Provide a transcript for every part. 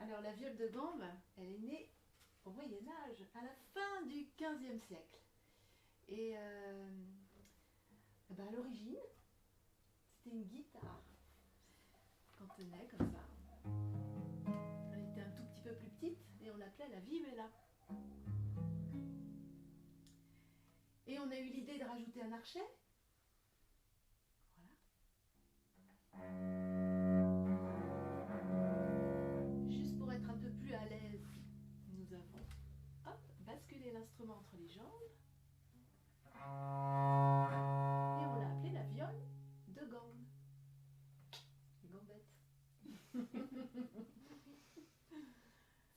Alors la viole de gambe, elle est née au Moyen-Âge, à la fin du XVe siècle. Et à l'origine, c'était une guitare qu'on tenait comme ça. Elle était un tout petit peu plus petite et on l'appelait la vivella. Et on a eu l'idée de rajouter un archet. Voilà. Juste pour être un peu plus à l'aise, nous avons basculé l'instrument entre les jambes. Et on l'a appelé la viole de gambe. Les gambettes.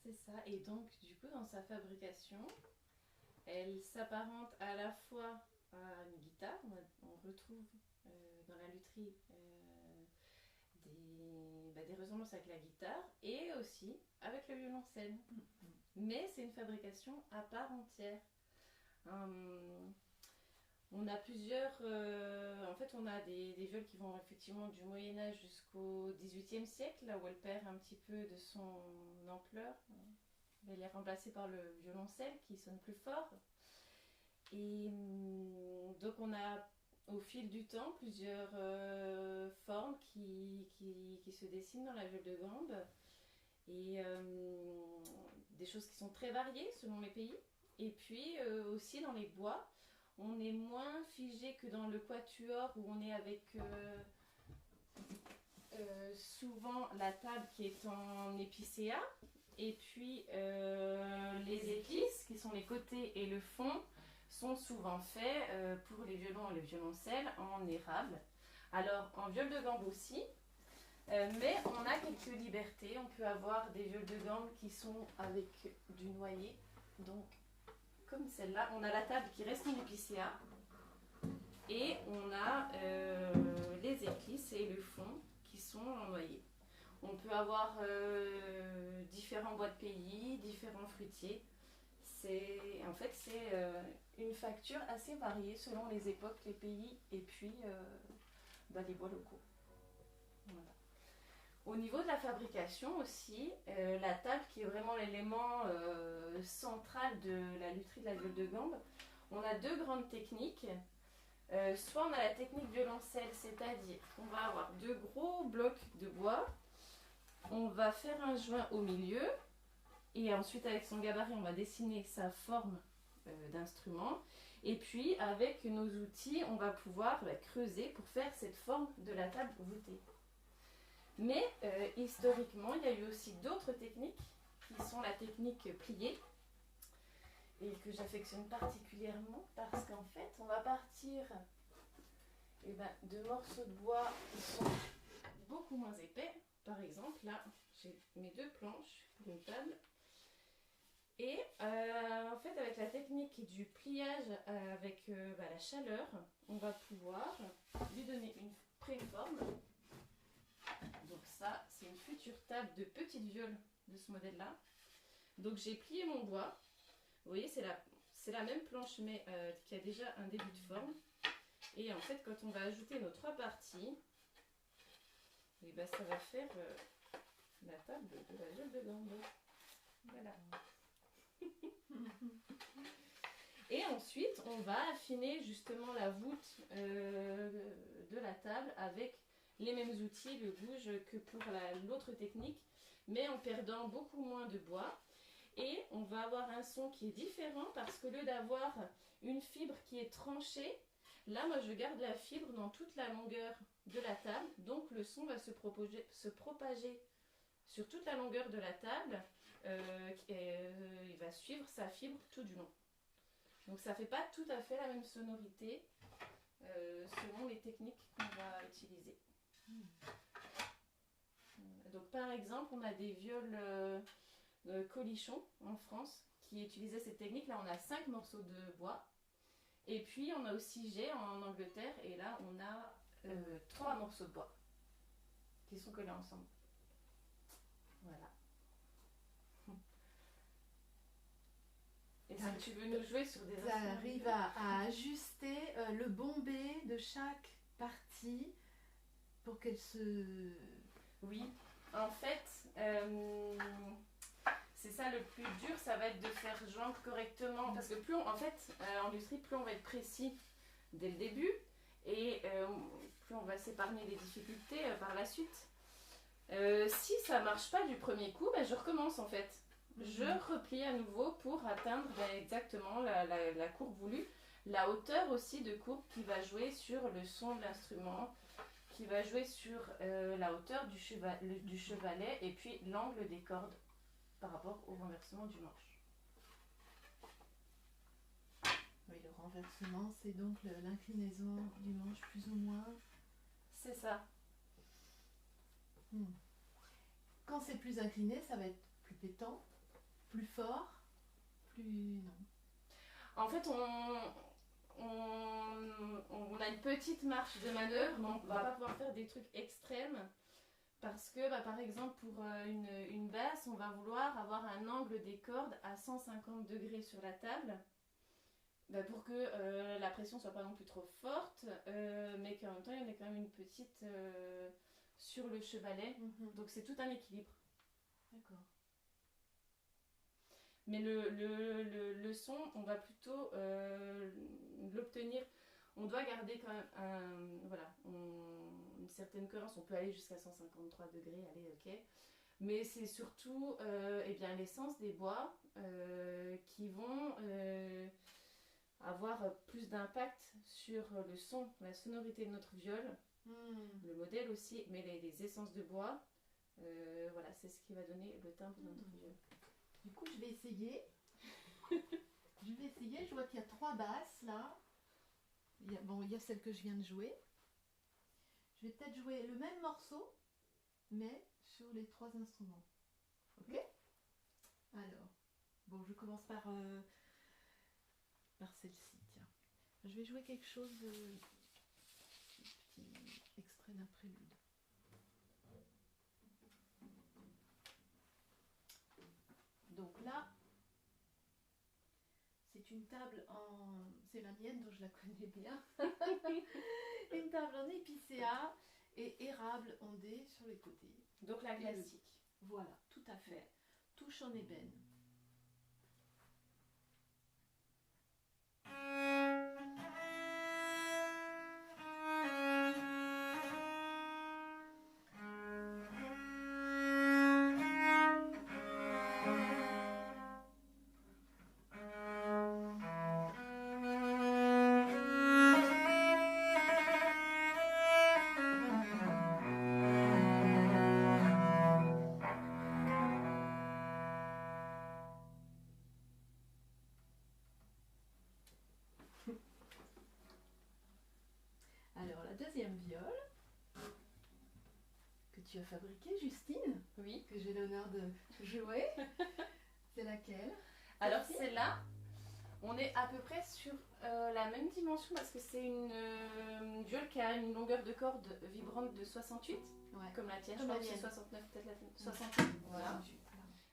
C'est ça. Et donc, du coup, dans sa fabrication, elle s'apparente à la fois à une guitare. On retrouve dans la lutherie des ressemblances avec la guitare et aussi avec le violoncelle. Mais c'est une fabrication à part entière. On a plusieurs... en fait, on a des viols qui vont effectivement du Moyen-Âge jusqu'au XVIIIe siècle, là où elle perd un petit peu de son ampleur. Elle est remplacée par le violoncelle qui sonne plus fort. Et donc, on a au fil du temps plusieurs formes qui se dessinent dans la viole de gambe. Et des choses qui sont très variées selon les pays. Et puis aussi dans les bois, on est moins figé que dans le quatuor où on est avec souvent la table qui est en épicéa et puis les épices qui sont les côtés et le fond sont souvent faits pour les violons et les violoncelles en érable. Alors en viole de gambe aussi, mais on a quelques libertés. On peut avoir des violes de gambe qui sont avec du noyer, donc comme celle-là. On a la table qui reste en épicéa et on a les éclisses et le fond qui sont en noyer. On peut avoir différents bois de pays, différents fruitiers. En fait, c'est une facture assez variée selon les époques, les pays et puis les bois locaux. Voilà. Au niveau de la fabrication aussi, la table qui est vraiment l'élément central de la lutherie de la viole de gambe, on a deux grandes techniques. Soit on a la technique violoncelle, c'est-à-dire qu'on va avoir deux gros blocs de bois, on va faire un joint au milieu, et ensuite avec son gabarit on va dessiner sa forme d'instrument, et puis avec nos outils on va pouvoir creuser pour faire cette forme de la table voûtée. Mais historiquement, il y a eu aussi d'autres techniques qui sont la technique pliée et que j'affectionne particulièrement parce qu'en fait, on va partir de morceaux de bois qui sont beaucoup moins épais. Par exemple, là, j'ai mes deux planches pour une table. Et en fait, avec la technique du pliage avec la chaleur, on va pouvoir lui donner une préforme. Donc ça, c'est une future table de petite viole de ce modèle-là. Donc j'ai plié mon bois. Vous voyez, c'est la même planche, mais qui a déjà un début de forme. Et en fait, quand on va ajouter nos trois parties, ça va faire la table de la viole de gambe. Voilà. Et ensuite, on va affiner justement la voûte de la table avec les mêmes outils, le gouge, que pour l'autre technique, mais en perdant beaucoup moins de bois. Et on va avoir un son qui est différent parce qu'au lieu d'avoir une fibre qui est tranchée, là moi je garde la fibre dans toute la longueur de la table, donc le son va se propager sur toute la longueur de la table, il va suivre sa fibre tout du long. Donc ça ne fait pas tout à fait la même sonorité selon les techniques qu'on va utiliser. Donc par exemple, on a des viols colichons en France qui utilisaient cette technique. Là, on a 5 morceaux de bois. Et puis, on a aussi J en Angleterre. Et là, on a 3 morceaux de bois qui sont collés ensemble. Voilà. Et si tu veux nous jouer sur des instruments, arrive à ajuster le bombé de chaque partie pour qu'elle se... Oui. En fait, c'est ça le plus dur, ça va être de faire joindre correctement. Parce que plus on, en fait, en lutherie, plus on va être précis dès le début et plus on va s'épargner des difficultés par la suite. Si ça marche pas du premier coup, ben, je recommence en fait. Je replie à nouveau pour atteindre exactement la courbe voulue. La hauteur aussi de courbe qui va jouer sur le son de l'instrument, qui va jouer sur la hauteur du chevalet et puis l'angle des cordes par rapport au renversement du manche. Oui, le renversement, c'est donc l'inclinaison du manche plus ou moins. C'est ça. Quand c'est plus incliné, ça va être plus pétant, plus fort, plus... non. En fait, on a une petite marge de manœuvre, donc on va pas pouvoir faire des trucs extrêmes. Parce que, par exemple, pour une basse, on va vouloir avoir un angle des cordes à 150 degrés sur la table. Pour que la pression soit pas non plus trop forte, mais qu'en même temps, il y en ait quand même une petite sur le chevalet. Donc c'est tout un équilibre. D'accord. Mais le son, on va plutôt l'obtenir. On doit garder quand même une certaine cohérence. On peut aller jusqu'à 153 degrés, allez, ok. Mais c'est surtout l'essence des bois qui vont avoir plus d'impact sur le son, la sonorité de notre viole, le modèle aussi, mais les essences de bois, c'est ce qui va donner le timbre de notre viole. Du coup, je vais essayer. Je vois qu'il y a 3 basses là. Il y a celle que je viens de jouer. Je vais peut-être jouer le même morceau, mais sur les 3 instruments. Ok? Alors, je commence par celle-ci. Tiens, je vais jouer quelque chose de petit extrait d'un prélude. Donc là, c'est une table en... C'est la mienne, donc je la connais bien. Une table en épicéa et érable en D sur les côtés. Donc la classique. Voilà, tout à fait. Touche en ébène. Alors, la deuxième viole que tu as fabriquée, Justine, Oui. que j'ai l'honneur de jouer, c'est laquelle? Alors celle-là, on est à peu près sur la même dimension parce que c'est une viole qui a une longueur de corde vibrante de 68, comme la tienne, je crois que c'est 69, peut-être la tienne. 68, voilà.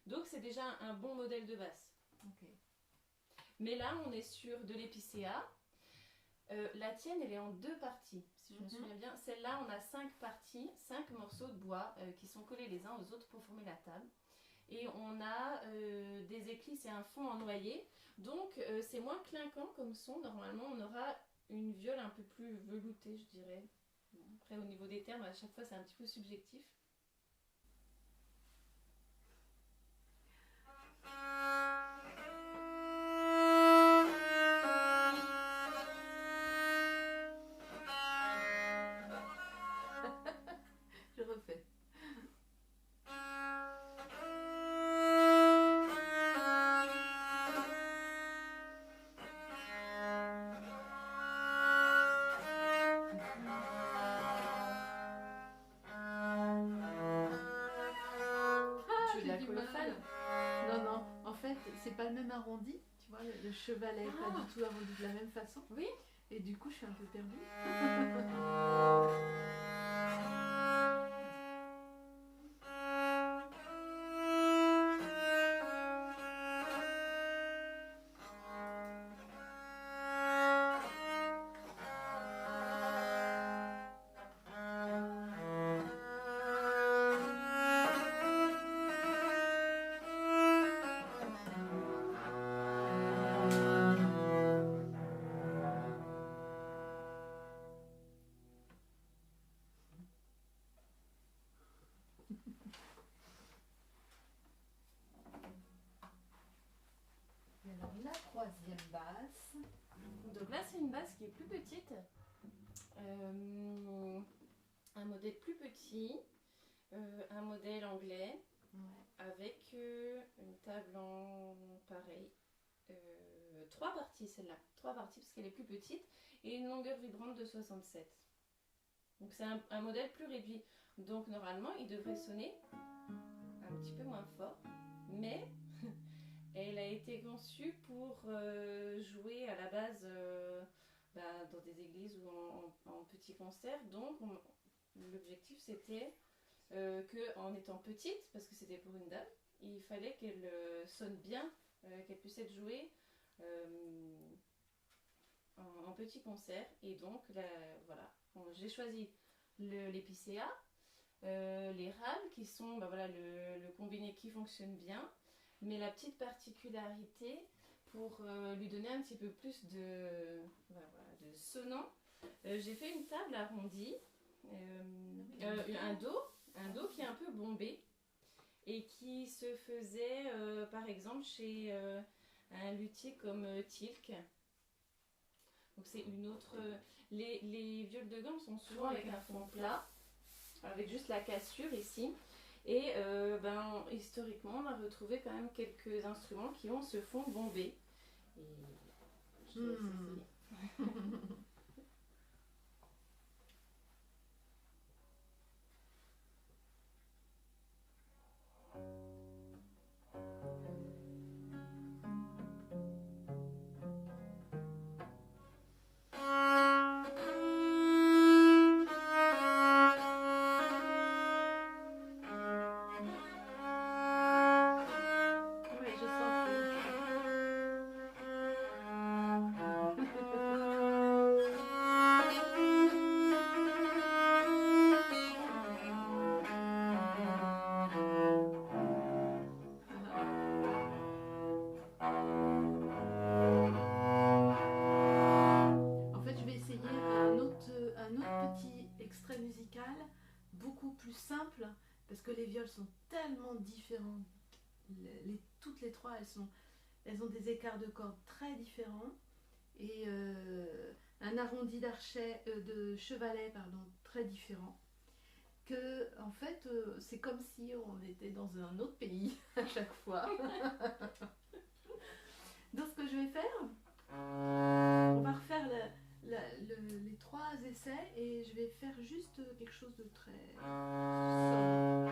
Donc c'est déjà un bon modèle de basse. Okay. Mais là, on est sur de l'épicéa. La tienne, elle est en 2 parties, si je me souviens bien. Celle-là, on a 5 parties, 5 morceaux de bois qui sont collés les uns aux autres pour former la table. Et on a des éclisses et un fond en noyer. Donc, c'est moins clinquant comme son. Normalement, on aura une viole un peu plus veloutée, je dirais. Après, au niveau des termes, à chaque fois, c'est un petit peu subjectif. Je refais. Non, en fait, c'est pas le même arrondi. Tu vois, le chevalet n'est pas du tout arrondi de la même façon. Oui. Et du coup, je suis un peu perdue. une base qui est plus petite, un modèle plus petit, un modèle anglais, avec une table en pareil, 3 parties celle-là, 3 parties parce qu'elle est plus petite, et une longueur vibrante de 67. Donc c'est un modèle plus réduit. Donc normalement il devrait sonner un petit peu moins fort, mais elle a été conçue pour jouer à la base dans des églises ou en petits concerts. Donc l'objectif c'était qu'en étant petite, parce que c'était pour une dame, il fallait qu'elle sonne bien, qu'elle puisse être jouée en petit concert. Et donc voilà, j'ai choisi l'épicéa, les rames qui sont le combiné qui fonctionne bien, mais la petite particularité pour lui donner un petit peu plus de sonnant, j'ai fait une table arrondie, un dos qui est un peu bombé et qui se faisait par exemple chez un luthier comme Tilk. Donc c'est une autre. Les viols de gamme sont souvent avec un fond plat, avec juste la cassure ici. Et historiquement, on a retrouvé quand même quelques instruments qui ont ce fond bombé. Et je laisse essayer. Simple parce que les viols sont tellement différents. Toutes les trois, elles ont des écarts de cordes très différents et un arrondi de chevalet très différent. Que en fait, c'est comme si on était dans un autre pays à chaque fois. Donc ce que je vais faire, on va refaire les 3 essais et je vais faire juste quelque chose de très sobre.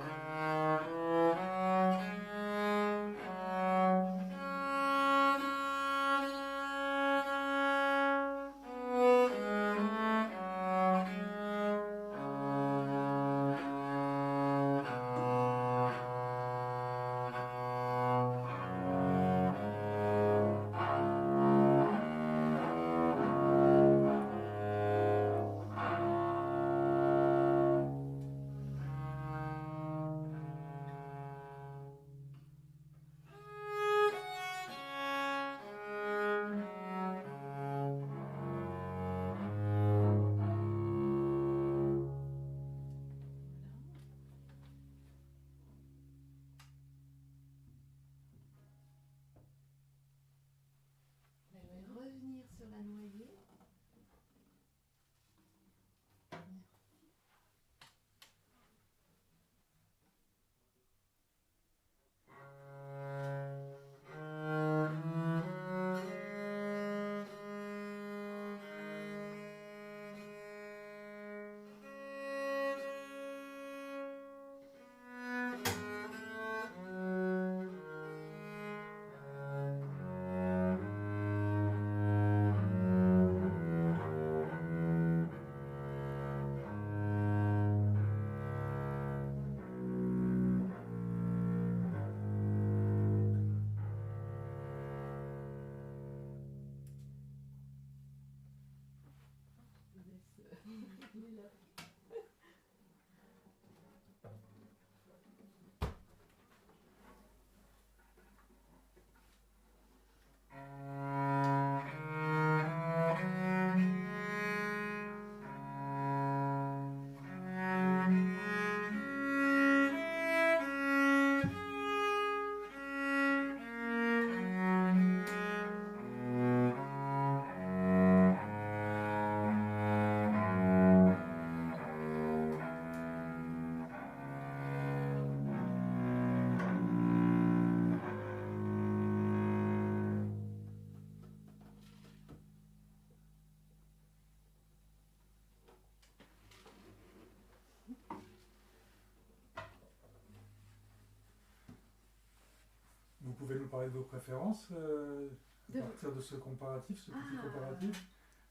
pouvez nous parler de vos préférences à partir de ce comparatif, ce petit comparatif,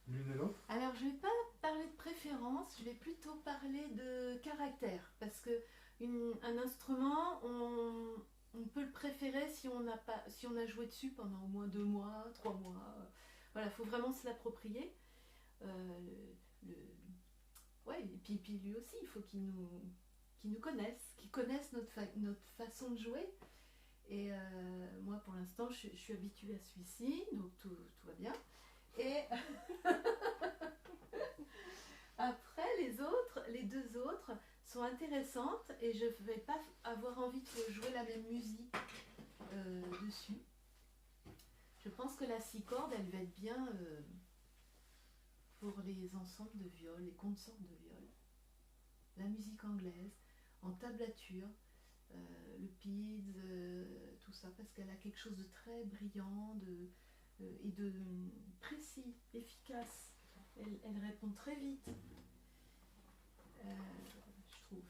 l'une et l'autre? Alors, je ne vais pas parler de préférence, je vais plutôt parler de caractère. Parce que un instrument, on peut le préférer si on a joué dessus pendant au moins 2 mois, 3 mois. Voilà, il faut vraiment se l'approprier. Ouais, et puis lui aussi, il faut qu'il nous connaisse, qu'il connaisse notre façon de jouer. Et moi, pour l'instant, je suis habituée à celui-ci, donc tout va bien. Et après, les 2 autres sont intéressantes et je ne vais pas avoir envie de jouer la même musique dessus. Je pense que la 6 cordes, elle va être bien pour les ensembles de viol, les consorts de viol. La musique anglaise, en tablature, le PIDS, tout ça, parce qu'elle a quelque chose de très brillant et de précis, efficace. Elle répond très vite, je trouve.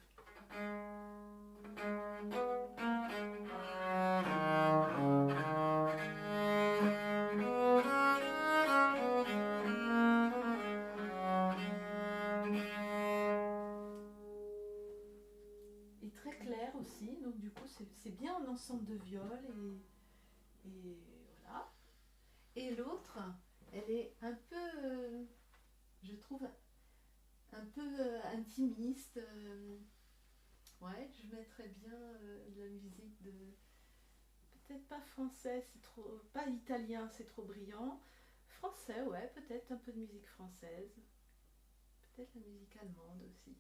Et très clair aussi, donc du coup c'est bien en ensemble de viol et voilà. Et l'autre, elle est un peu, je trouve, un peu intimiste. Ouais, je mettrais bien de la musique de... Peut-être pas français, c'est trop... Pas italien, c'est trop brillant. Français, ouais, peut-être un peu de musique française. Peut-être la musique allemande aussi.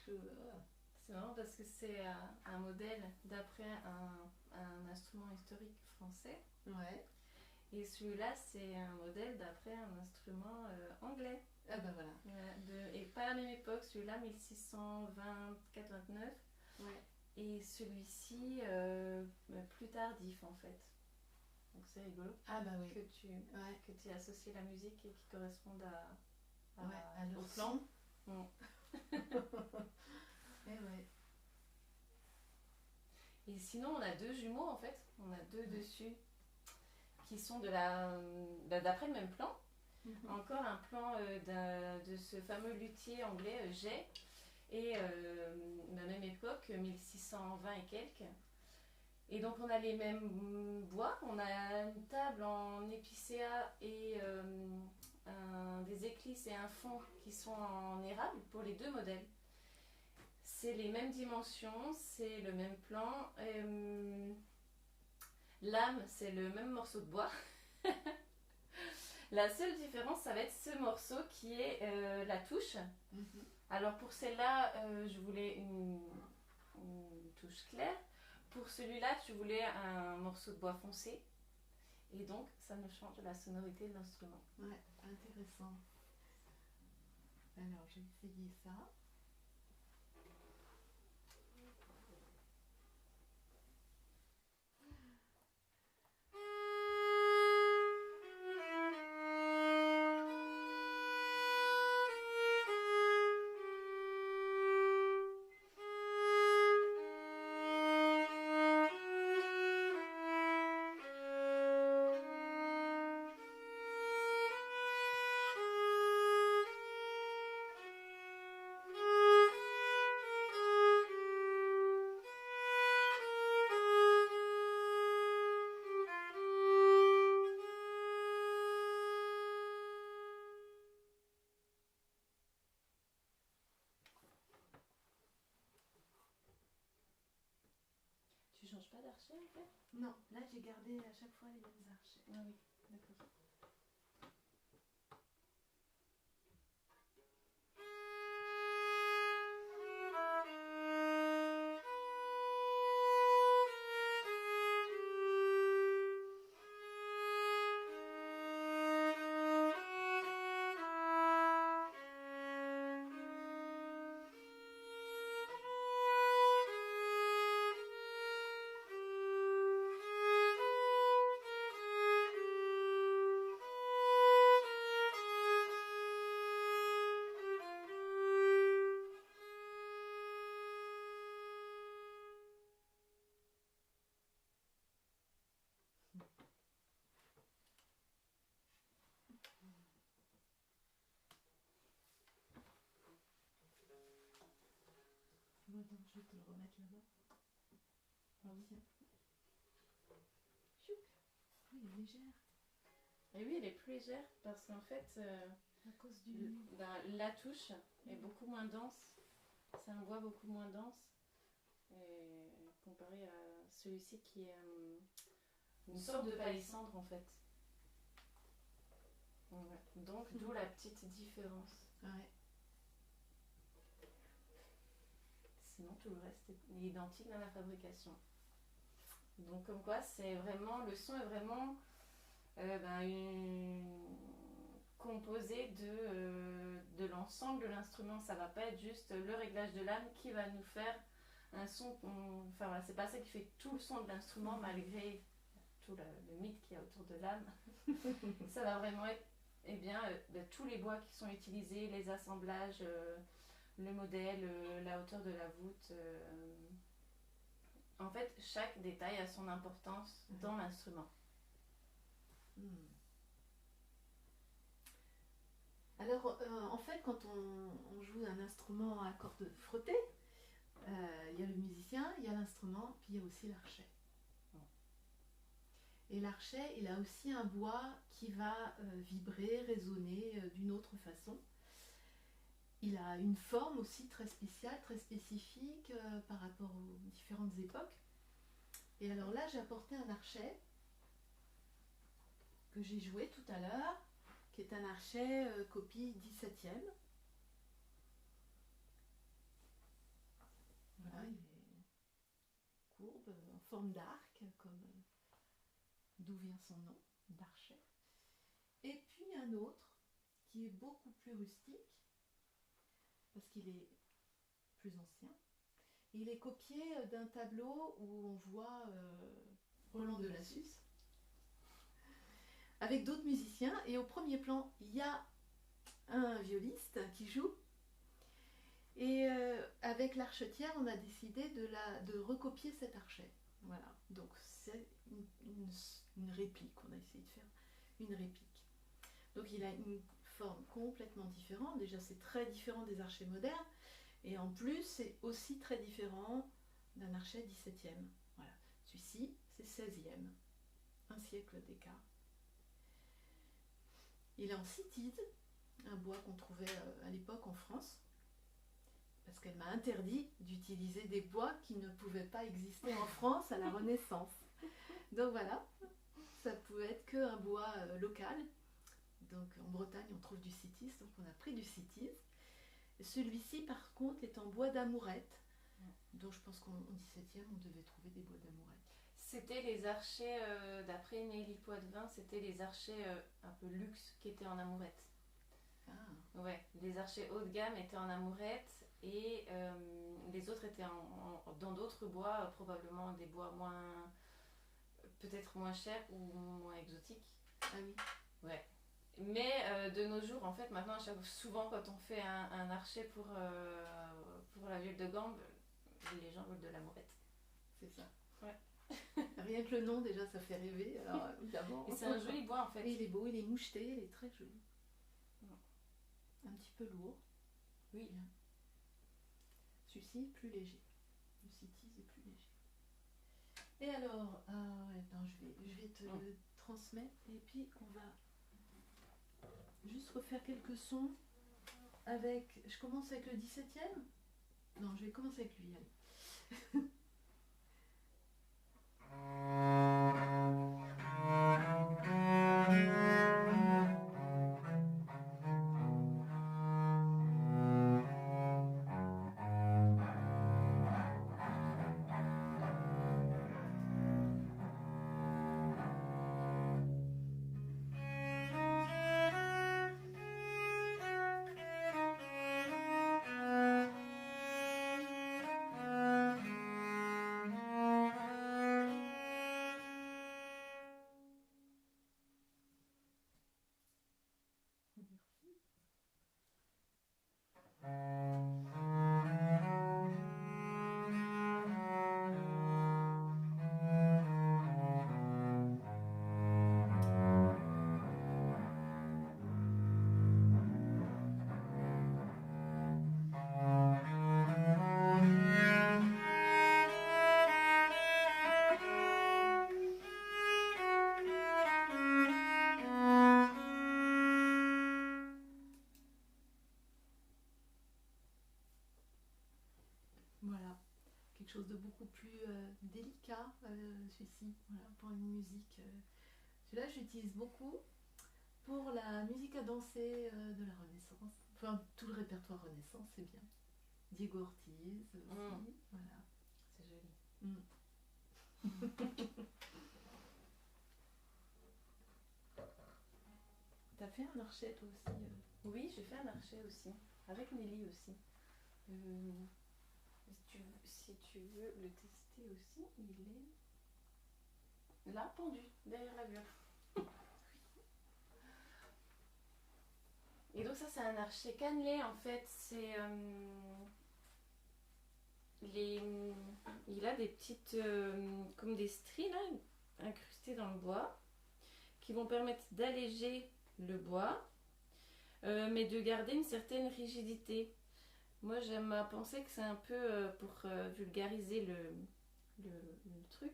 Voilà. C'est marrant parce que c'est un modèle d'après un instrument historique français. Ouais. Et celui-là, c'est un modèle d'après un instrument anglais. Ah ben voilà. Et pas à la même époque, celui-là 1624-29. Ouais. Et celui-ci plus tardif en fait. Donc c'est rigolo. Ah bah oui. Que tu associes la musique et qui corresponde à leur au plan. Et ouais. Et sinon on a 2 jumeaux en fait. On a 2 dessus qui sont d'après le même plan. Encore un plan de ce fameux luthier anglais Jay, et de la même époque, 1620 et quelques. Et donc on a les mêmes bois, on a une table en épicéa et des éclisses et un fond qui sont en érable pour les 2 modèles. C'est les mêmes dimensions, c'est le même plan. L'âme, c'est le même morceau de bois. La seule différence, ça va être ce morceau qui est la touche. Alors pour celle-là, je voulais une touche claire. Pour celui-là, tu voulais un morceau de bois foncé. Et donc, ça nous change la sonorité de l'instrument. Ouais, intéressant. Alors, j'ai essayé ça. Tu changes pas d'archet en fait? Non, là j'ai gardé à chaque fois les mêmes archets. Ah oui, d'accord. attends, je vais te le remettre là-bas. Tiens. Chouc. Oui, elle est légère. Et oui, elle est plus légère parce qu'en fait, À cause du... la touche est beaucoup moins dense. C'est un bois beaucoup moins dense comparé à celui-ci qui est une sorte de palissandre en fait. Ouais. Donc d'où la petite différence. Ouais. Sinon tout le reste est identique dans la fabrication. Donc comme quoi c'est vraiment, le son est vraiment composé de l'ensemble de l'instrument. Ça va pas être juste le réglage de l'âme qui va nous faire un son. Enfin voilà, c'est pas ça qui fait tout le son de l'instrument malgré tout le mythe qu'il y a autour de l'âme. Ça va vraiment être tous les bois qui sont utilisés, les assemblages, le modèle, la hauteur de la voûte. En fait, chaque détail a son importance dans l'instrument. Alors, en fait, quand on joue un instrument à cordes frottées, il y a le musicien, il y a l'instrument, puis il y a aussi l'archet. Et l'archet, il a aussi un bois qui va vibrer, résonner d'une autre façon. Il a une forme aussi très spéciale, très spécifique par rapport aux différentes époques. Et alors là, j'ai apporté un archet que j'ai joué tout à l'heure, qui est un archet copie 17e. Voilà, il est courbe, en forme d'arc, comme d'où vient son nom, d'archet. Et puis un autre qui est beaucoup plus rustique, parce qu'il est plus ancien. Et il est copié d'un tableau où on voit Roland de Lassus, avec d'autres musiciens. Et au premier plan, il y a un violiste qui joue. Et avec l'archetière, on a décidé de recopier cet archet. Voilà, donc c'est une réplique, on a essayé de faire une réplique. Donc il a une forme complètement différente, déjà c'est très différent des archets modernes, et en plus c'est aussi très différent d'un archet 17e. Voilà, celui-ci c'est 16e, un siècle d'écart. Il est en cytise, un bois qu'on trouvait à l'époque en France, parce qu'elle m'a interdit d'utiliser des bois qui ne pouvaient pas exister en France à la Renaissance. Donc voilà, ça pouvait être qu'un bois local. Donc en Bretagne, on trouve du cytis, donc on a pris du cytis. Celui-ci, par contre, est en bois d'amourette. Donc je pense qu'au XVIIe, on devait trouver des bois d'amourette. C'était les archers, d'après Nelly Poitvin, c'était les archers un peu luxe qui étaient en amourette. Ah. Ouais, les archers haut de gamme étaient en amourette et les autres étaient dans d'autres bois, probablement des bois peut-être moins chers ou moins exotiques. Ah oui. Ouais. Mais de nos jours, en fait, maintenant, souvent quand on fait un archet pour la viole de gambe, les gens veulent de l'amourette. C'est ça. Ouais. Rien que le nom, déjà, ça fait rêver. Alors, évidemment. Et c'est un joli bois, en fait. Et il est beau, il est moucheté, il est très joli. Un petit peu lourd. Oui. Bien. Celui-ci est plus léger. Le cytis est plus léger. Et alors, je vais te le transmettre et puis on va juste refaire quelques sons avec... Je commence avec le 17e? Non, je vais commencer avec lui, allez. quelque chose de beaucoup plus délicat, celui-ci, voilà, pour une musique. Celui-là, j'utilise beaucoup pour la musique à danser de la Renaissance. Enfin, tout le répertoire Renaissance, c'est bien. Diego Ortiz aussi, voilà. C'est joli. T'as fait un archet toi aussi Oui, j'ai fait un archet aussi, avec Nelly aussi. Si tu veux le tester aussi, il est là, pendu, derrière la mur. Et donc ça, c'est un archet cannelé, en fait. C'est il a des petites, comme des stries là, incrustées dans le bois, qui vont permettre d'alléger le bois, mais de garder une certaine rigidité. Moi, j'aime à penser que c'est un peu pour vulgariser le truc.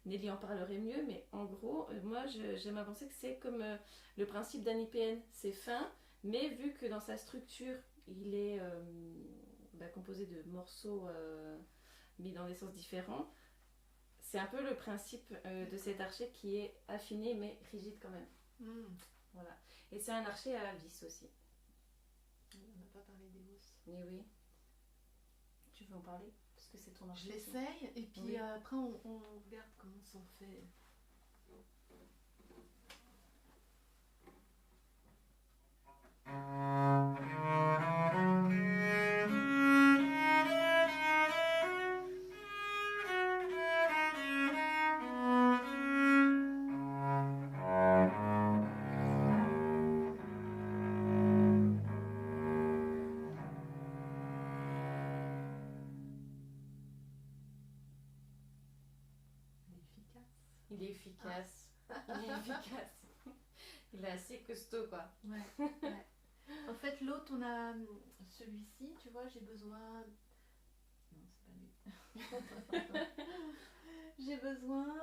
Nelly en parlerait mieux, mais en gros, moi, j'aime à penser que c'est comme le principe d'un IPN. C'est fin, mais vu que dans sa structure, il est composé de morceaux mis dans des sens différents, c'est un peu le principe de cet archet qui est affiné, mais rigide quand même. Voilà. Et c'est un archet à vis aussi. On n'a pas parlé des hausses. Mais oui. Tu veux en parler? Parce que c'est ton archet. Je l'essaye et puis oui. Après on regarde comment s'en fait. Il est efficace. Il est efficace. Il est assez costaud, quoi. Ouais. En fait, l'autre, on a celui-ci, tu vois, j'ai besoin. Non, c'est pas lui. J'ai besoin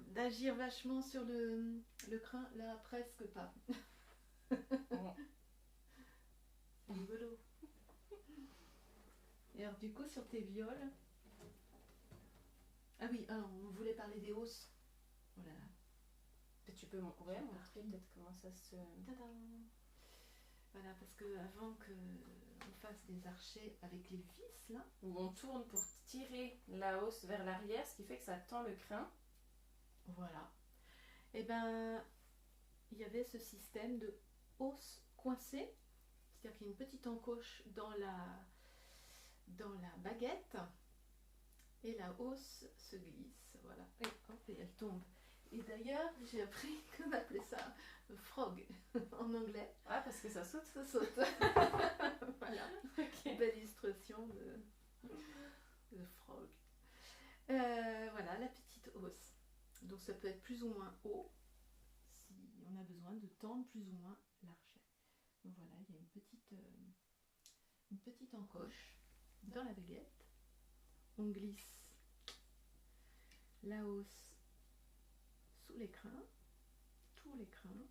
d'agir vachement sur le crin. Là, presque pas. C'est rigolo. Et alors, du coup, sur tes viols. Ah oui, on voulait parler des hausses. Oh là là. Tu peux montrer peut-être comment ça se... Tadam. Voilà, parce que avant qu'on fasse des archets avec les vis, là... Où on tourne pour tirer la hausse vers l'arrière, ce qui fait que ça tend le crin. Voilà. Et ben, il y avait ce système de hausse coincée. C'est-à-dire qu'il y a une petite encoche dans la baguette. Et la hausse se glisse, voilà. Et hop, et elle tombe. Et d'ailleurs, j'ai appris qu'on appelait ça frog en anglais. Ah, parce que ça saute. Ça saute. Voilà. Okay. Belle illustration de frog. Voilà, la petite hausse. Donc ça peut être plus ou moins haut si on a besoin de tendre plus ou moins l'archet. Donc voilà, il y a une petite encoche dans la baguette. On glisse la hausse sous les crins, tous les crins,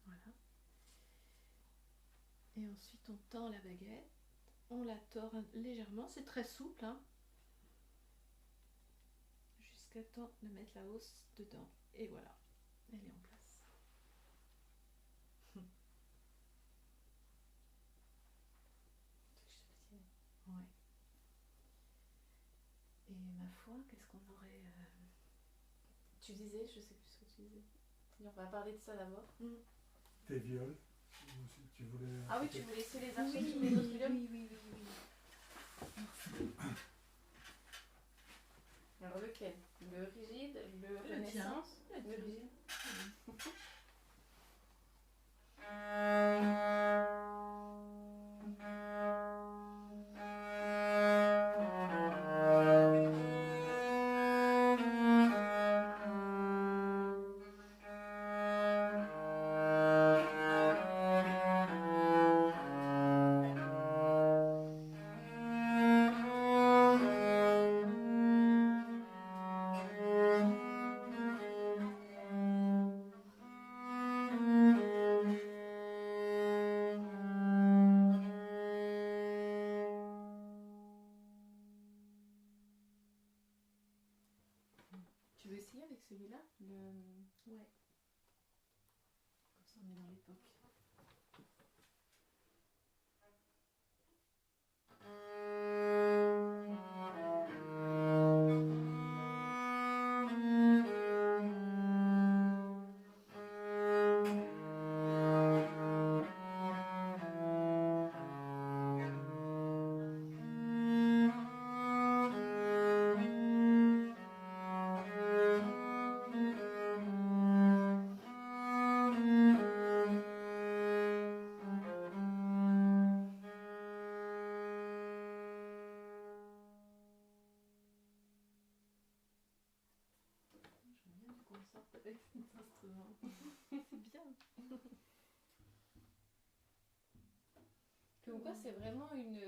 voilà. Et ensuite on tend la baguette, on la tord légèrement, c'est très souple, hein, jusqu'à temps de mettre la hausse dedans. Et voilà, elle est en place. Ouais. Et ma foi, qu'est-ce qu'on aurait... Tu disais, je sais plus ce que tu disais. On va parler de ça d'abord. Tes viols, si tu voulais... Ah oui, tu voulais laisser les archets Oui, sur les autres viols. oui. Alors lequel? Le rigide, le Renaissance, le rigide. celui-là Ouais. Comme ça, on est dans l'époque. Avec cet instrument. C'est bien. Comme quoi, c'est vraiment une...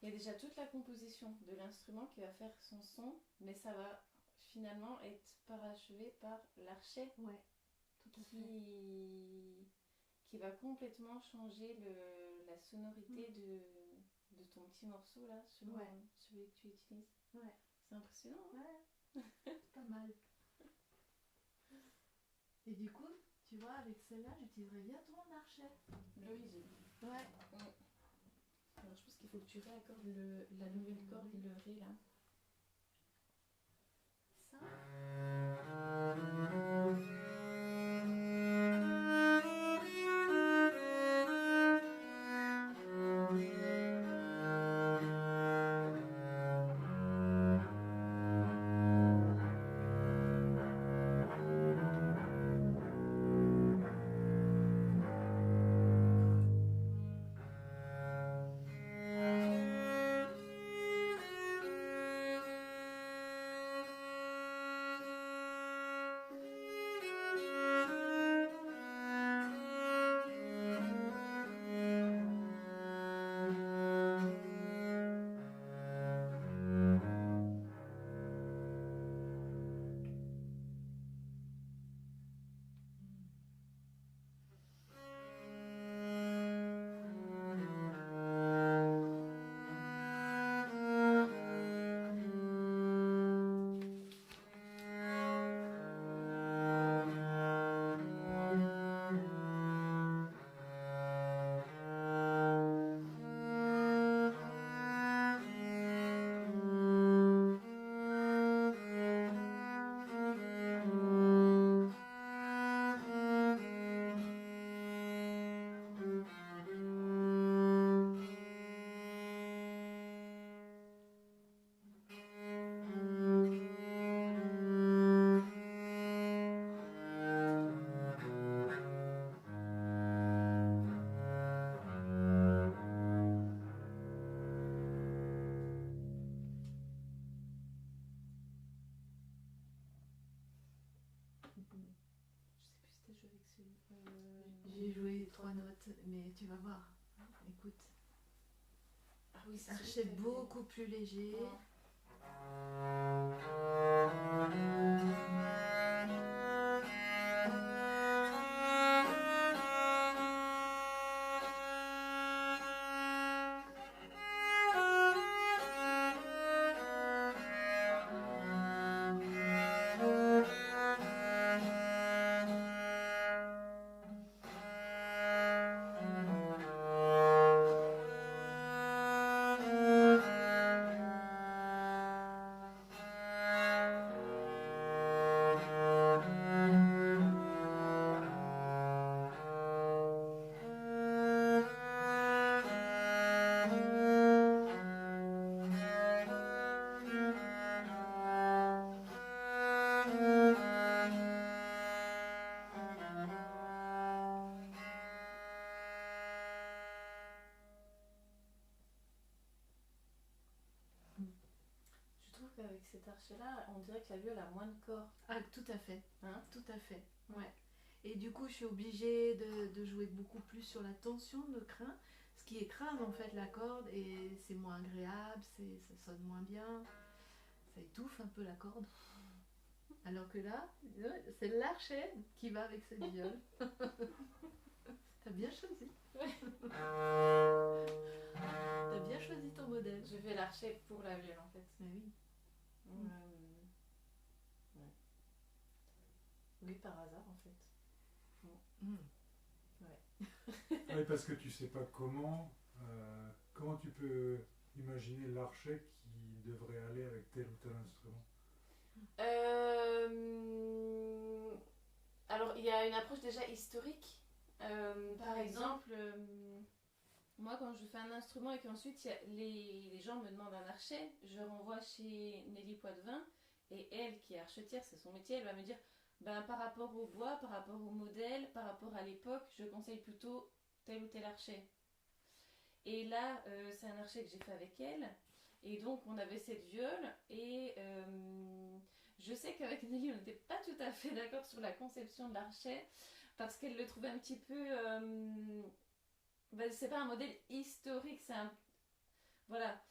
Il y a déjà toute la composition de l'instrument qui va faire son son, mais ça va finalement être parachevé par l'archet. Ouais, tout à fait. Qui va complètement changer la sonorité de ton petit morceau là, celui que tu utilises. Ouais. C'est impressionnant. Ouais. Pas mal. Et du coup, tu vois, avec celle-là, j'utiliserais bien ton archet. Oui, j'ai vu. Ouais. Alors je pense qu'il faut que tu réaccordes la nouvelle corde et le ré là. Ça. J'ai joué 3 notes, mais tu vas voir. Écoute. Ah oui, c'est Archet beaucoup plus léger. Avec cet archet-là, on dirait que la viole a moins de corps. Ah, tout à fait. Hein? Tout à fait. Ouais. Et du coup, je suis obligée de jouer beaucoup plus sur la tension de crin, ce qui écrase en fait la corde et c'est moins agréable, ça sonne moins bien, ça étouffe un peu la corde. Alors que là, c'est l'archet qui va avec cette viole. T'as bien choisi. T'as bien choisi ton modèle. Je fais l'archet pour la viole en fait. Mais oui. Ouais. Oui, par hasard en fait. Mm. Oui, parce que tu sais pas comment tu peux imaginer l'archet qui devrait aller avec tel ou tel instrument. Alors, il y a une approche déjà historique. Par exemple, moi, quand je fais un instrument et qu'ensuite les gens me demandent un archet, je renvoie chez Nelly Poitvin et elle, qui est archetière, c'est son métier, elle va me dire ben, par rapport au bois, par rapport au modèle, par rapport à l'époque, je conseille plutôt tel ou tel archet. Et là, c'est un archet que j'ai fait avec elle. Et donc, on avait cette viole. Et je sais qu'avec Nelly, on n'était pas tout à fait d'accord sur la conception de l'archet. Parce qu'elle le trouvait un petit peu... c'est pas un modèle historique, c'est un... Voilà.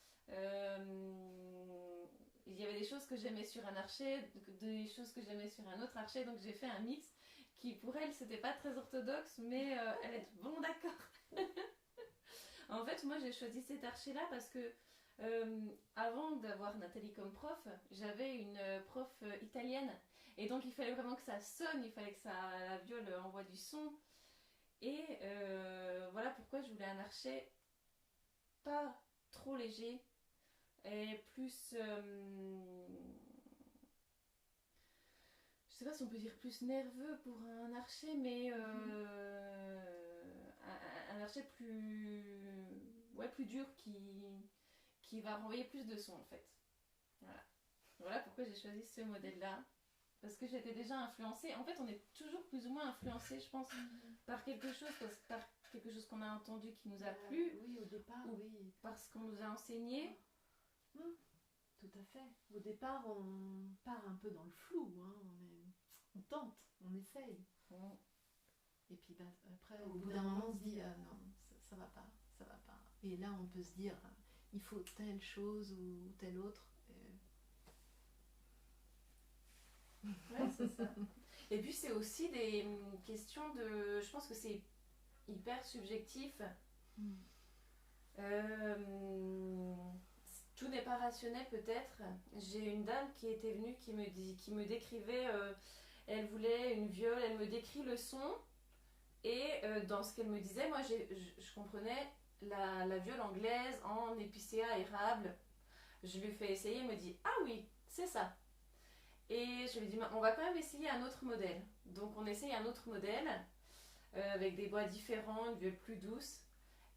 Il y avait des choses que j'aimais sur un archet, des choses que j'aimais sur un autre archet. Donc, j'ai fait un mix qui, pour elle, c'était pas très orthodoxe. Mais elle est bon, d'accord. En fait, moi j'ai choisi cet archet-là parce que avant d'avoir Nathalie comme prof, j'avais une prof italienne. Et donc il fallait vraiment que ça sonne, il fallait que la viole envoie du son. Et voilà pourquoi je voulais un archet pas trop léger et plus... je sais pas si on peut dire plus nerveux pour un archet, mais un archet plus dur qui va renvoyer plus de son en fait. Voilà pourquoi j'ai choisi ce modèle-là. Parce que j'étais déjà influencée. En fait, on est toujours plus ou moins influencé, je pense, par quelque chose qu'on a entendu qui nous a plu. Oui, au départ, oui. Parce qu'on nous a enseigné. Tout à fait. Au départ, on part un peu dans le flou. Hein. On tente, on essaye. Et puis après, au bout d'un moment, on se dit non, ça va pas, ça va pas. Et là, on peut se dire il faut telle chose ou telle autre. Ouais, c'est ça. Et puis, c'est aussi des questions de. Je pense que c'est hyper subjectif. Tout n'est pas rationnel, peut-être. J'ai une dame qui était venue qui me décrivait. Elle voulait une viole, elle me décrit le son. Et dans ce qu'elle me disait, moi je comprenais la viole anglaise en épicéa érable. Je lui fais essayer, elle me dit ah oui, c'est ça. Et je lui dis on va quand même essayer un autre modèle. Donc on essaye un autre modèle avec des bois différents, une viole plus douce.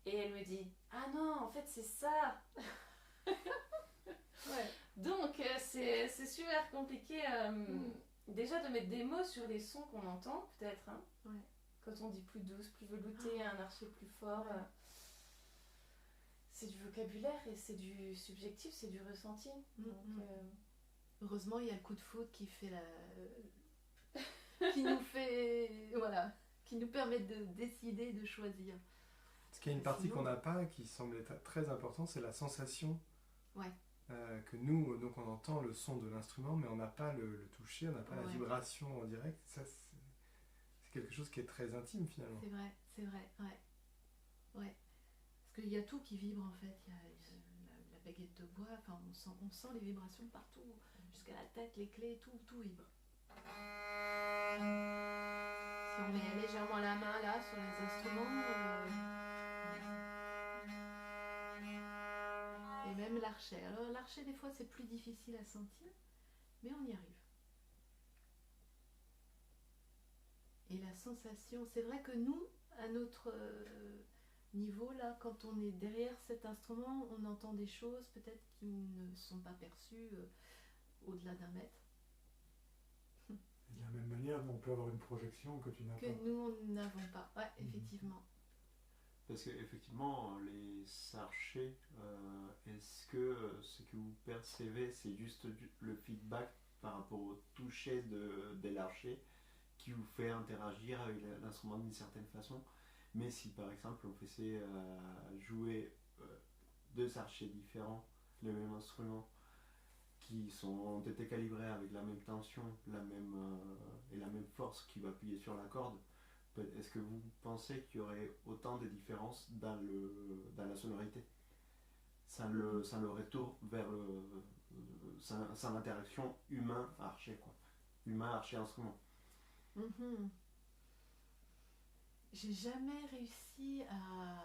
Et elle me dit ah non, en fait c'est ça. Ouais. Donc c'est super compliqué déjà de mettre des mots sur les sons qu'on entend peut-être. Hein. Ouais. Quand on dit plus douce, plus veloutée, un archet plus fort, c'est du vocabulaire et c'est du subjectif, c'est du ressenti. Donc, heureusement, il y a le coup de foudre qui fait qui nous fait, voilà, qui nous permet de décider, de choisir. Parce qu'il y a une partie qu'on n'a pas, qui semble être très importante, c'est la sensation. Ouais. Que nous, donc on entend le son de l'instrument, mais on n'a pas le toucher, on n'a pas la vibration en direct. Ça, c'est quelque chose qui est très intime finalement. C'est vrai, ouais. Parce qu'il y a tout qui vibre en fait. Il y a la baguette de bois, enfin, on sent les vibrations partout, jusqu'à la tête, les clés, tout vibre. Si on met légèrement la main là sur les instruments, et même l'archet. Alors l'archet des fois c'est plus difficile à sentir, mais on y arrive. Et la sensation, c'est vrai que nous, à notre niveau là, quand on est derrière cet instrument, on entend des choses peut-être qui ne sont pas perçues au-delà d'un mètre. De la même manière, on peut avoir une projection que tu n'as pas. Que nous, nous n'avons pas, ouais, effectivement. Parce qu'effectivement, les archers, est-ce que ce que vous percevez, c'est juste le feedback par rapport au toucher de l'archer qui vous fait interagir avec l'instrument d'une certaine façon? Mais si par exemple on faisait jouer deux archers différents, le même instrument, qui ont été calibrés avec la même tension, et la même force qui va appuyer sur la corde, est-ce que vous pensez qu'il y aurait autant de différences dans la sonorité sans le retour vers sans l'interaction humain-archer, quoi. Humain-archer-instrument. Mhm. J'ai jamais réussi à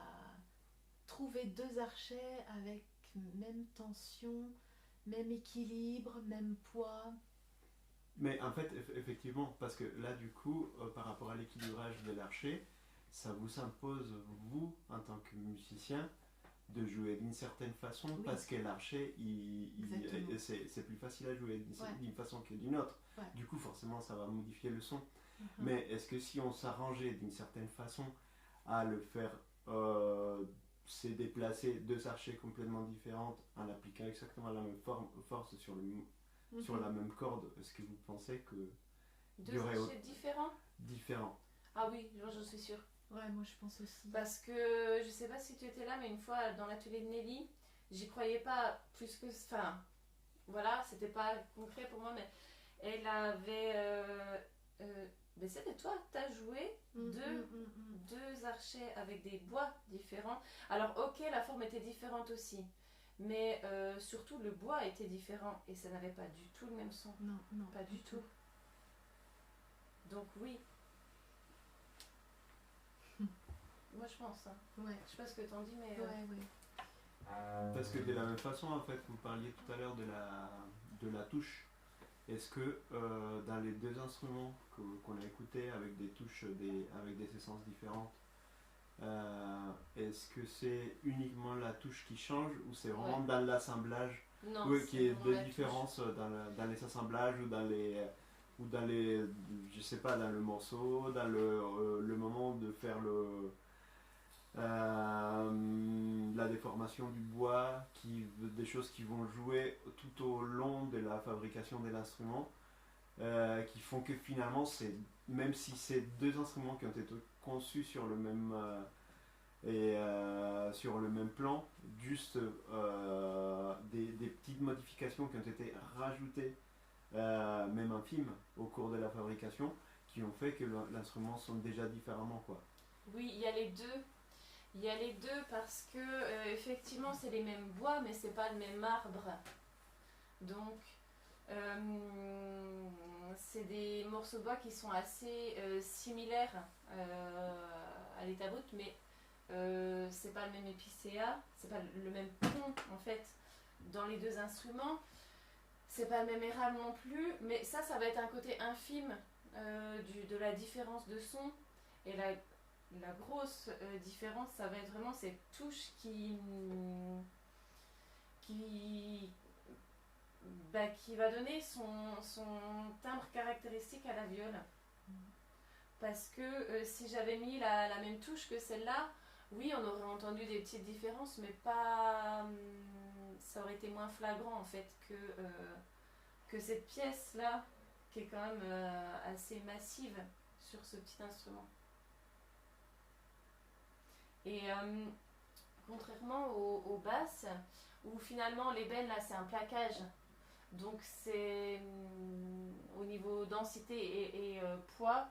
trouver deux archets avec même tension, même équilibre, même poids. Mais en fait, effectivement, parce que là, du coup, par rapport à l'équilibrage de l'archer, ça vous impose, vous, en tant que musicien, de jouer d'une certaine façon, Oui. parce que l'archer, Exactement. c'est plus facile à jouer Ouais. d'une façon que d'une autre. Ouais. Du coup, forcément, ça va modifier le son. Mhm. Mais est-ce que si on s'arrangeait d'une certaine façon à le faire se déplacer deux archers complètement différentes en appliquant exactement la même force sur Mhm. la même corde, est-ce que vous pensez que Deux il y aurait archets différents? différent? Ah oui, j'en suis sûre. Ouais, moi je pense aussi. Parce que je sais pas si tu étais là, mais une fois dans l'atelier de Nelly, j'y croyais pas plus que. Enfin, voilà, c'était pas concret pour moi, mais elle avait. Mais c'était toi, t'as joué deux archets avec des bois différents. Alors, ok, la forme était différente aussi, mais surtout le bois était différent et ça n'avait pas du tout le même son. Non, non. Pas du tout. Donc, oui. Moi, je pense. Hein. Ouais. Je sais pas ce que t'en dis, mais. Ouais. Parce que de la même façon, en fait, vous parliez tout à l'heure de la touche. Est-ce que dans les deux instruments qu'on a écoutés avec des touches, avec des essences différentes, est-ce que c'est uniquement la touche qui change ou c'est vraiment dans l'assemblage? Non, Oui, qu'il y ait vraiment des la différences dans les assemblages ou dans les, je sais pas, dans le morceau, dans le moment de faire la déformation du bois, des choses qui vont jouer tout au long de la fabrication de l'instrument, qui font que finalement, même si c'est deux instruments qui ont été conçus sur le même sur le même plan, juste des petites modifications qui ont été rajoutées, même infimes, au cours de la fabrication, qui ont fait que l'instrument sonne déjà différemment, quoi. Oui, il y a les deux. Il y a les deux parce que effectivement c'est les mêmes bois mais c'est pas le même arbre. Donc c'est des morceaux de bois qui sont assez similaires à l'état brut, mais c'est pas le même épicéa, c'est pas le même ton en fait dans les deux instruments. C'est pas le même érable non plus, mais ça va être un côté infime de la différence de son. Et la grosse différence, ça va être vraiment cette touche qui va donner son timbre caractéristique à la viole. Parce que si j'avais mis la même touche que celle-là, oui, on aurait entendu des petites différences, mais pas. Ça aurait été moins flagrant en fait que cette pièce-là, qui est quand même assez massive sur ce petit instrument. Et contrairement aux basses, où finalement l'ébène là c'est un plaquage, donc c'est au niveau densité et poids,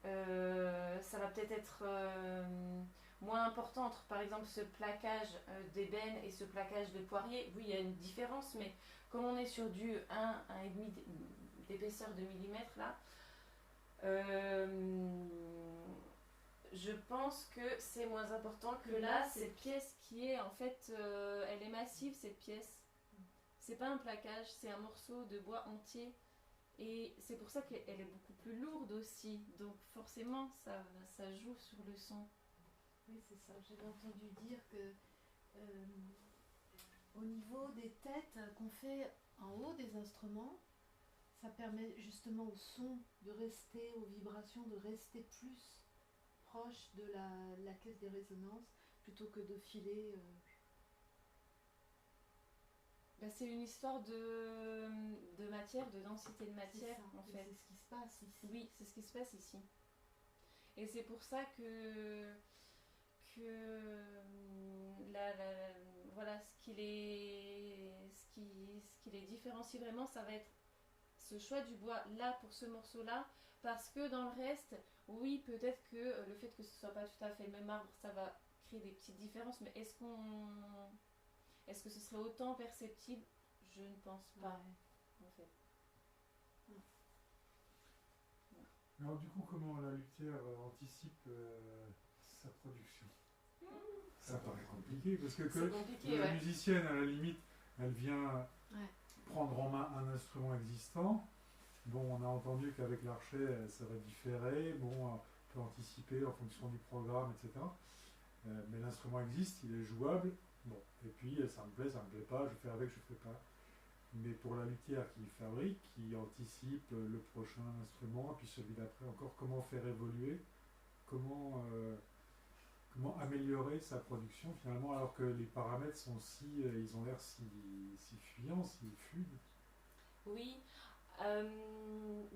ça va peut-être être moins important entre par exemple ce plaquage d'ébène et ce plaquage de poirier. Oui, il y a une différence, mais comme on est sur du 1,5 d'épaisseur de millimètre là, je pense que c'est moins important que là, cette pièce qui est en fait, elle est massive cette pièce. C'est pas un plaquage, c'est un morceau de bois entier. Et c'est pour ça qu'elle est beaucoup plus lourde aussi. Donc forcément, ça joue sur le son. Oui, c'est ça. J'avais entendu dire que au niveau des têtes qu'on fait en haut des instruments, ça permet justement au son de rester, aux vibrations, de rester plus proche de la caisse des résonances plutôt que de filer. C'est une histoire de matière, de densité de matière en fait. C'est ce qui se passe ici. Oui, c'est ce qui se passe ici. Et c'est pour ça que voilà, ce qui les différencie vraiment, ça va être ce choix du bois là pour ce morceau là, parce que dans le reste, oui, peut-être que le fait que ce soit pas tout à fait le même arbre, ça va créer des petites différences, mais est-ce que ce serait autant perceptible? Je ne pense pas, en fait. Alors du coup, comment la luthière anticipe sa production? Ça paraît compliqué, parce que C'est compliqué, la ouais. musicienne, à la limite, elle vient Ouais. prendre en main un instrument existant. Bon, on a entendu qu'avec l'archet, ça va différer. Bon, on peut anticiper en fonction du programme, etc. Mais l'instrument existe, il est jouable. Bon, et puis ça me plaît pas, je fais avec, je fais pas. Mais pour la luthière qui fabrique, qui anticipe le prochain instrument, puis celui d'après encore, comment faire évoluer, comment améliorer sa production finalement, alors que les paramètres sont ils ont l'air si fuyants, si fluides. Oui.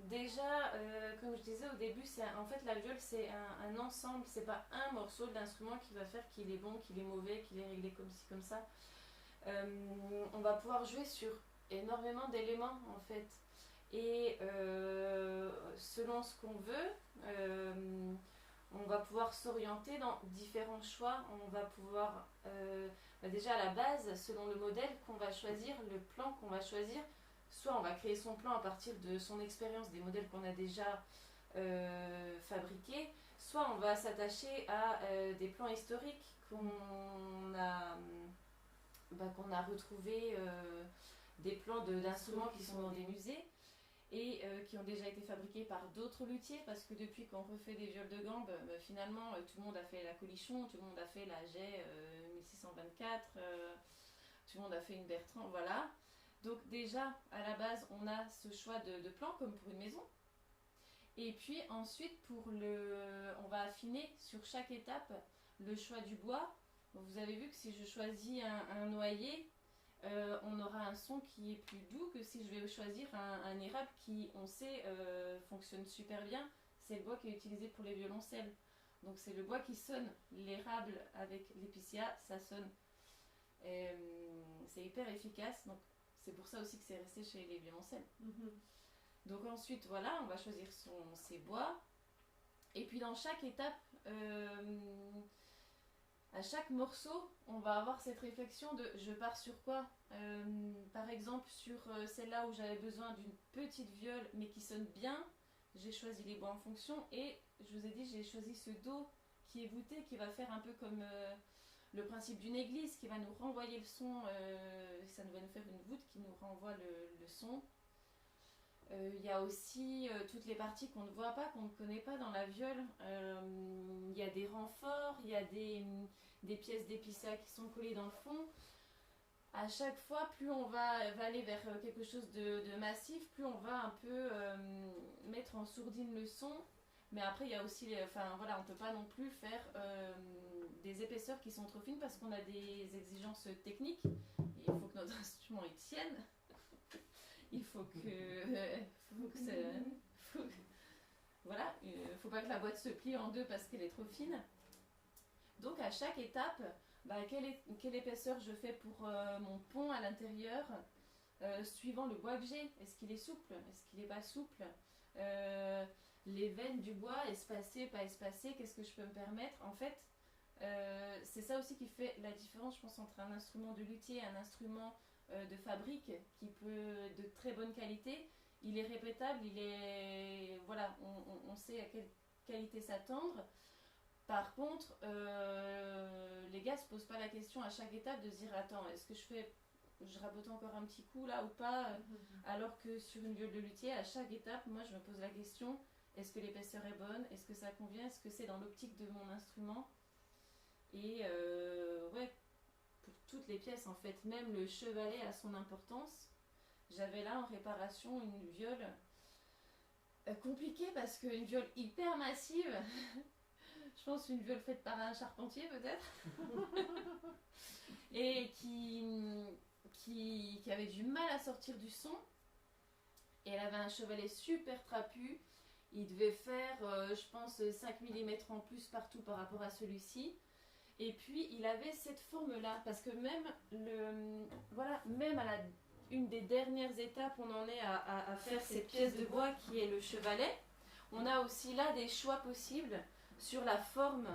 Déjà, comme je disais au début, en fait la viole c'est un ensemble, c'est pas un morceau de l'instrument qui va faire qu'il est bon, qu'il est mauvais, qu'il est réglé comme ci, comme ça. On va pouvoir jouer sur énormément d'éléments en fait. Et selon ce qu'on veut, on va pouvoir s'orienter dans différents choix. On va pouvoir, déjà à la base, selon le modèle qu'on va choisir, le plan qu'on va choisir, soit on va créer son plan à partir de son expérience, des modèles qu'on a déjà fabriqués, soit on va s'attacher à des plans historiques qu'on a retrouvés, des plans d'instruments qui sont dans des musées et qui ont déjà été fabriqués par d'autres luthiers, parce que depuis qu'on refait des viols de gambe, finalement tout le monde a fait la Colichon, tout le monde a fait la Jay 1624, tout le monde a fait une Bertrand, voilà. Donc déjà à la base on a ce choix de plan comme pour une maison, et puis ensuite on va affiner sur chaque étape le choix du bois. Vous avez vu que si je choisis un noyer, on aura un son qui est plus doux que si je vais choisir un érable qui, on sait, fonctionne super bien. C'est le bois qui est utilisé pour les violoncelles. Donc c'est le bois qui sonne. L'érable avec l'épicéa, ça sonne. C'est hyper efficace. Donc c'est pour ça aussi que c'est resté chez les violoncelles. Donc ensuite, voilà, on va choisir ses bois. Et puis dans chaque étape, à chaque morceau, on va avoir cette réflexion de je pars sur quoi. Par exemple, sur celle-là où j'avais besoin d'une petite viole mais qui sonne bien, j'ai choisi les bois en fonction, et je vous ai dit, j'ai choisi ce do qui est voûté, qui va faire un peu comme le principe d'une église, qui va nous renvoyer le son, ça va nous faire une voûte qui nous renvoie le son. Il y a aussi toutes les parties qu'on ne voit pas, qu'on ne connaît pas dans la viole. Il y a des renforts, il y a des pièces d'épicéa qui sont collées dans le fond. À chaque fois, plus on va aller vers quelque chose de massif, plus on va un peu mettre en sourdine le son. Mais après, il y a aussi, voilà, on ne peut pas non plus faire des épaisseurs qui sont trop fines parce qu'on a des exigences techniques. Il faut que notre instrument il tienne. Il faut voilà, faut pas que la boîte se plie en deux parce qu'elle est trop fine. Donc à chaque étape, quelle épaisseur je fais pour mon pont à l'intérieur, suivant le bois que j'ai. Est-ce qu'il est souple? Est-ce qu'il n'est pas souple? Les veines du bois, espacées, pas espacées, qu'est-ce que je peux me permettre? En fait, c'est ça aussi qui fait la différence, je pense, entre un instrument de luthier et un instrument de fabrique qui peut être de très bonne qualité. Il est répétable, voilà, on sait à quelle qualité s'attendre. Par contre, les gars se posent pas la question à chaque étape de se dire attends, est-ce que je rabote encore un petit coup là ou pas, alors que sur une viole de luthier, à chaque étape, moi je me pose la question, est-ce que l'épaisseur est bonne, est-ce que ça convient, est-ce que c'est dans l'optique de mon instrument. Et ouais, pour toutes les pièces en fait, même le chevalet a son importance. J'avais là en réparation une viole compliquée parce qu'une viole hyper massive, je pense une viole faite par un charpentier peut-être, et qui avait du mal à sortir du son. Et elle avait un chevalet super trapu, il devait faire je pense 5 mm en plus partout par rapport à celui-ci. Et puis il avait cette forme là, parce que même même à une des dernières étapes, on en est à faire cette pièce de bois qui est le chevalet. On a aussi là des choix possibles sur la forme.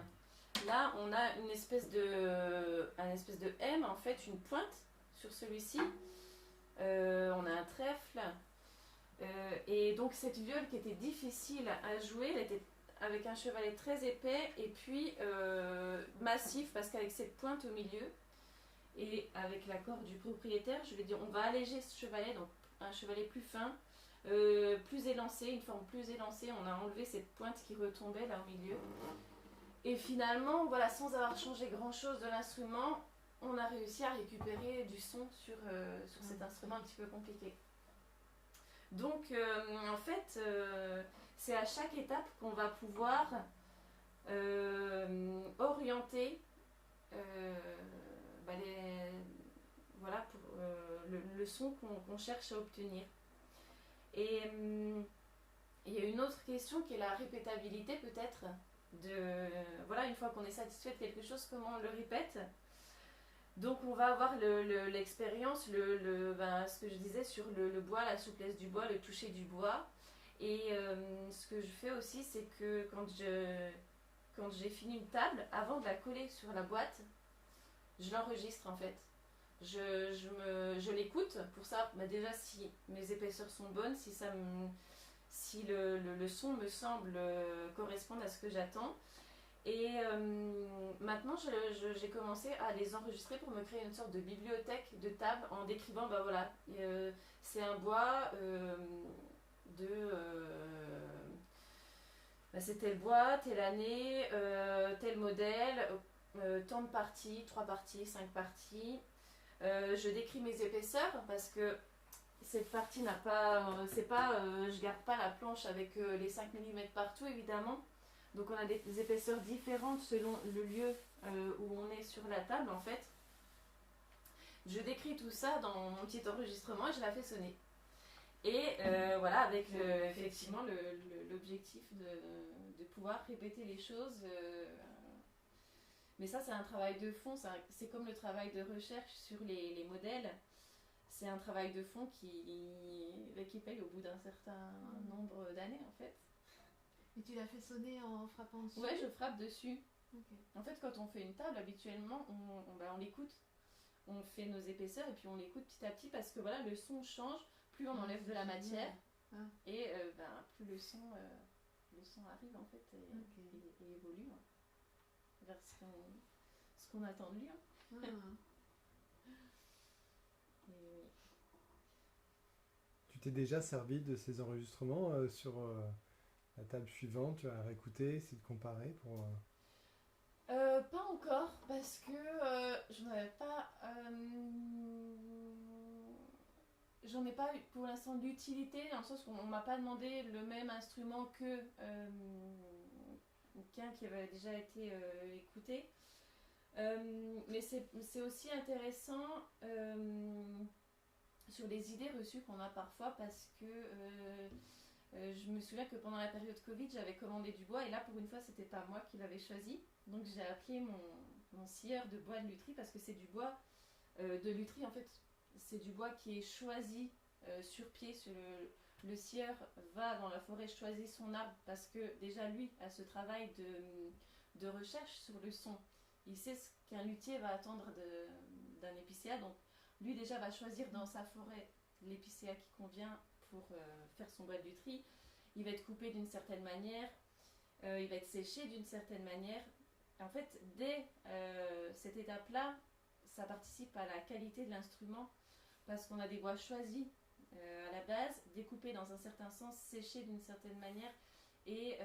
Là on a un espèce de M en fait, une pointe sur celui-ci. On a un trèfle. Et donc cette viole qui était difficile à jouer, elle était avec un chevalet très épais et puis massif parce qu'avec cette pointe au milieu et avec l'accord du propriétaire, je lui ai dit on va alléger ce chevalet, donc un chevalet plus fin, plus élancé, une forme plus élancée. On a enlevé cette pointe qui retombait là au milieu. Et finalement, voilà, sans avoir changé grand chose de l'instrument, on a réussi à récupérer du son sur cet instrument un petit peu compliqué. Donc en fait, c'est à chaque étape qu'on va pouvoir orienter voilà, pour, le son qu'on cherche à obtenir. Et il y a une autre question qui est la répétabilité peut-être. Voilà, une fois qu'on est satisfait de quelque chose, comment on le répète. Donc on va avoir l'expérience, ce que je disais sur le bois, la souplesse du bois, le toucher du bois. Et ce que je fais aussi, c'est que quand j'ai fini une table, avant de la coller sur la boîte, je l'enregistre en fait. Je l'écoute pour savoir déjà si mes épaisseurs sont bonnes, si le son me semble correspondre à ce que j'attends. Et maintenant, j'ai commencé à les enregistrer pour me créer une sorte de bibliothèque de table en décrivant, voilà, c'est un bois c'est tel bois, telle année, tel modèle, tant de parties, 3 parties, 5 parties. Je décris mes épaisseurs parce que cette partie n'a pas, je garde pas la planche avec les 5 mm partout évidemment. Donc on a des épaisseurs différentes selon le lieu où on est sur la table en fait. Je décris tout ça dans mon petit enregistrement et je la fais sonner. Et voilà, avec effectivement l'objectif de pouvoir répéter les choses. Mais ça c'est un travail de fond, c'est comme le travail de recherche sur les modèles. C'est un travail de fond qui paye au bout d'un certain nombre d'années en fait. Et tu l'as fait sonner en frappant dessus? Ouais, je frappe dessus. Okay. En fait, quand on fait une table, habituellement, on l'écoute. On fait nos épaisseurs et puis on l'écoute petit à petit parce que voilà, le son change, plus on enlève de la matière et plus le son arrive en fait et évolue vers ce qu'on attend de lui. Tu t'es déjà servi de ces enregistrements sur la table suivante, tu as réécouté, essayer de comparer pour... Pas encore, parce que j'en ai pas eu pour l'instant d'utilité, dans le sens qu'on m'a pas demandé le même instrument qu'un qui avait déjà été écouté. Mais c'est aussi intéressant sur les idées reçues qu'on a parfois, parce que je me souviens que pendant la période Covid, j'avais commandé du bois et là, pour une fois, c'était pas moi qui l'avais choisi. Donc j'ai appelé mon scieur de bois de lutherie parce que c'est du bois de lutherie. En fait, c'est du bois qui est choisi sur pied. Le scieur va dans la forêt choisir son arbre parce que déjà lui a ce travail de recherche sur le son. Il sait ce qu'un luthier va attendre d'un épicéa. Donc lui déjà va choisir dans sa forêt l'épicéa qui convient pour faire son bois de lutherie. Il va être coupé d'une certaine manière, il va être séché d'une certaine manière. En fait, dès cette étape-là, ça participe à la qualité de l'instrument parce qu'on a des bois choisis à la base, découpés dans un certain sens, séchés d'une certaine manière. Et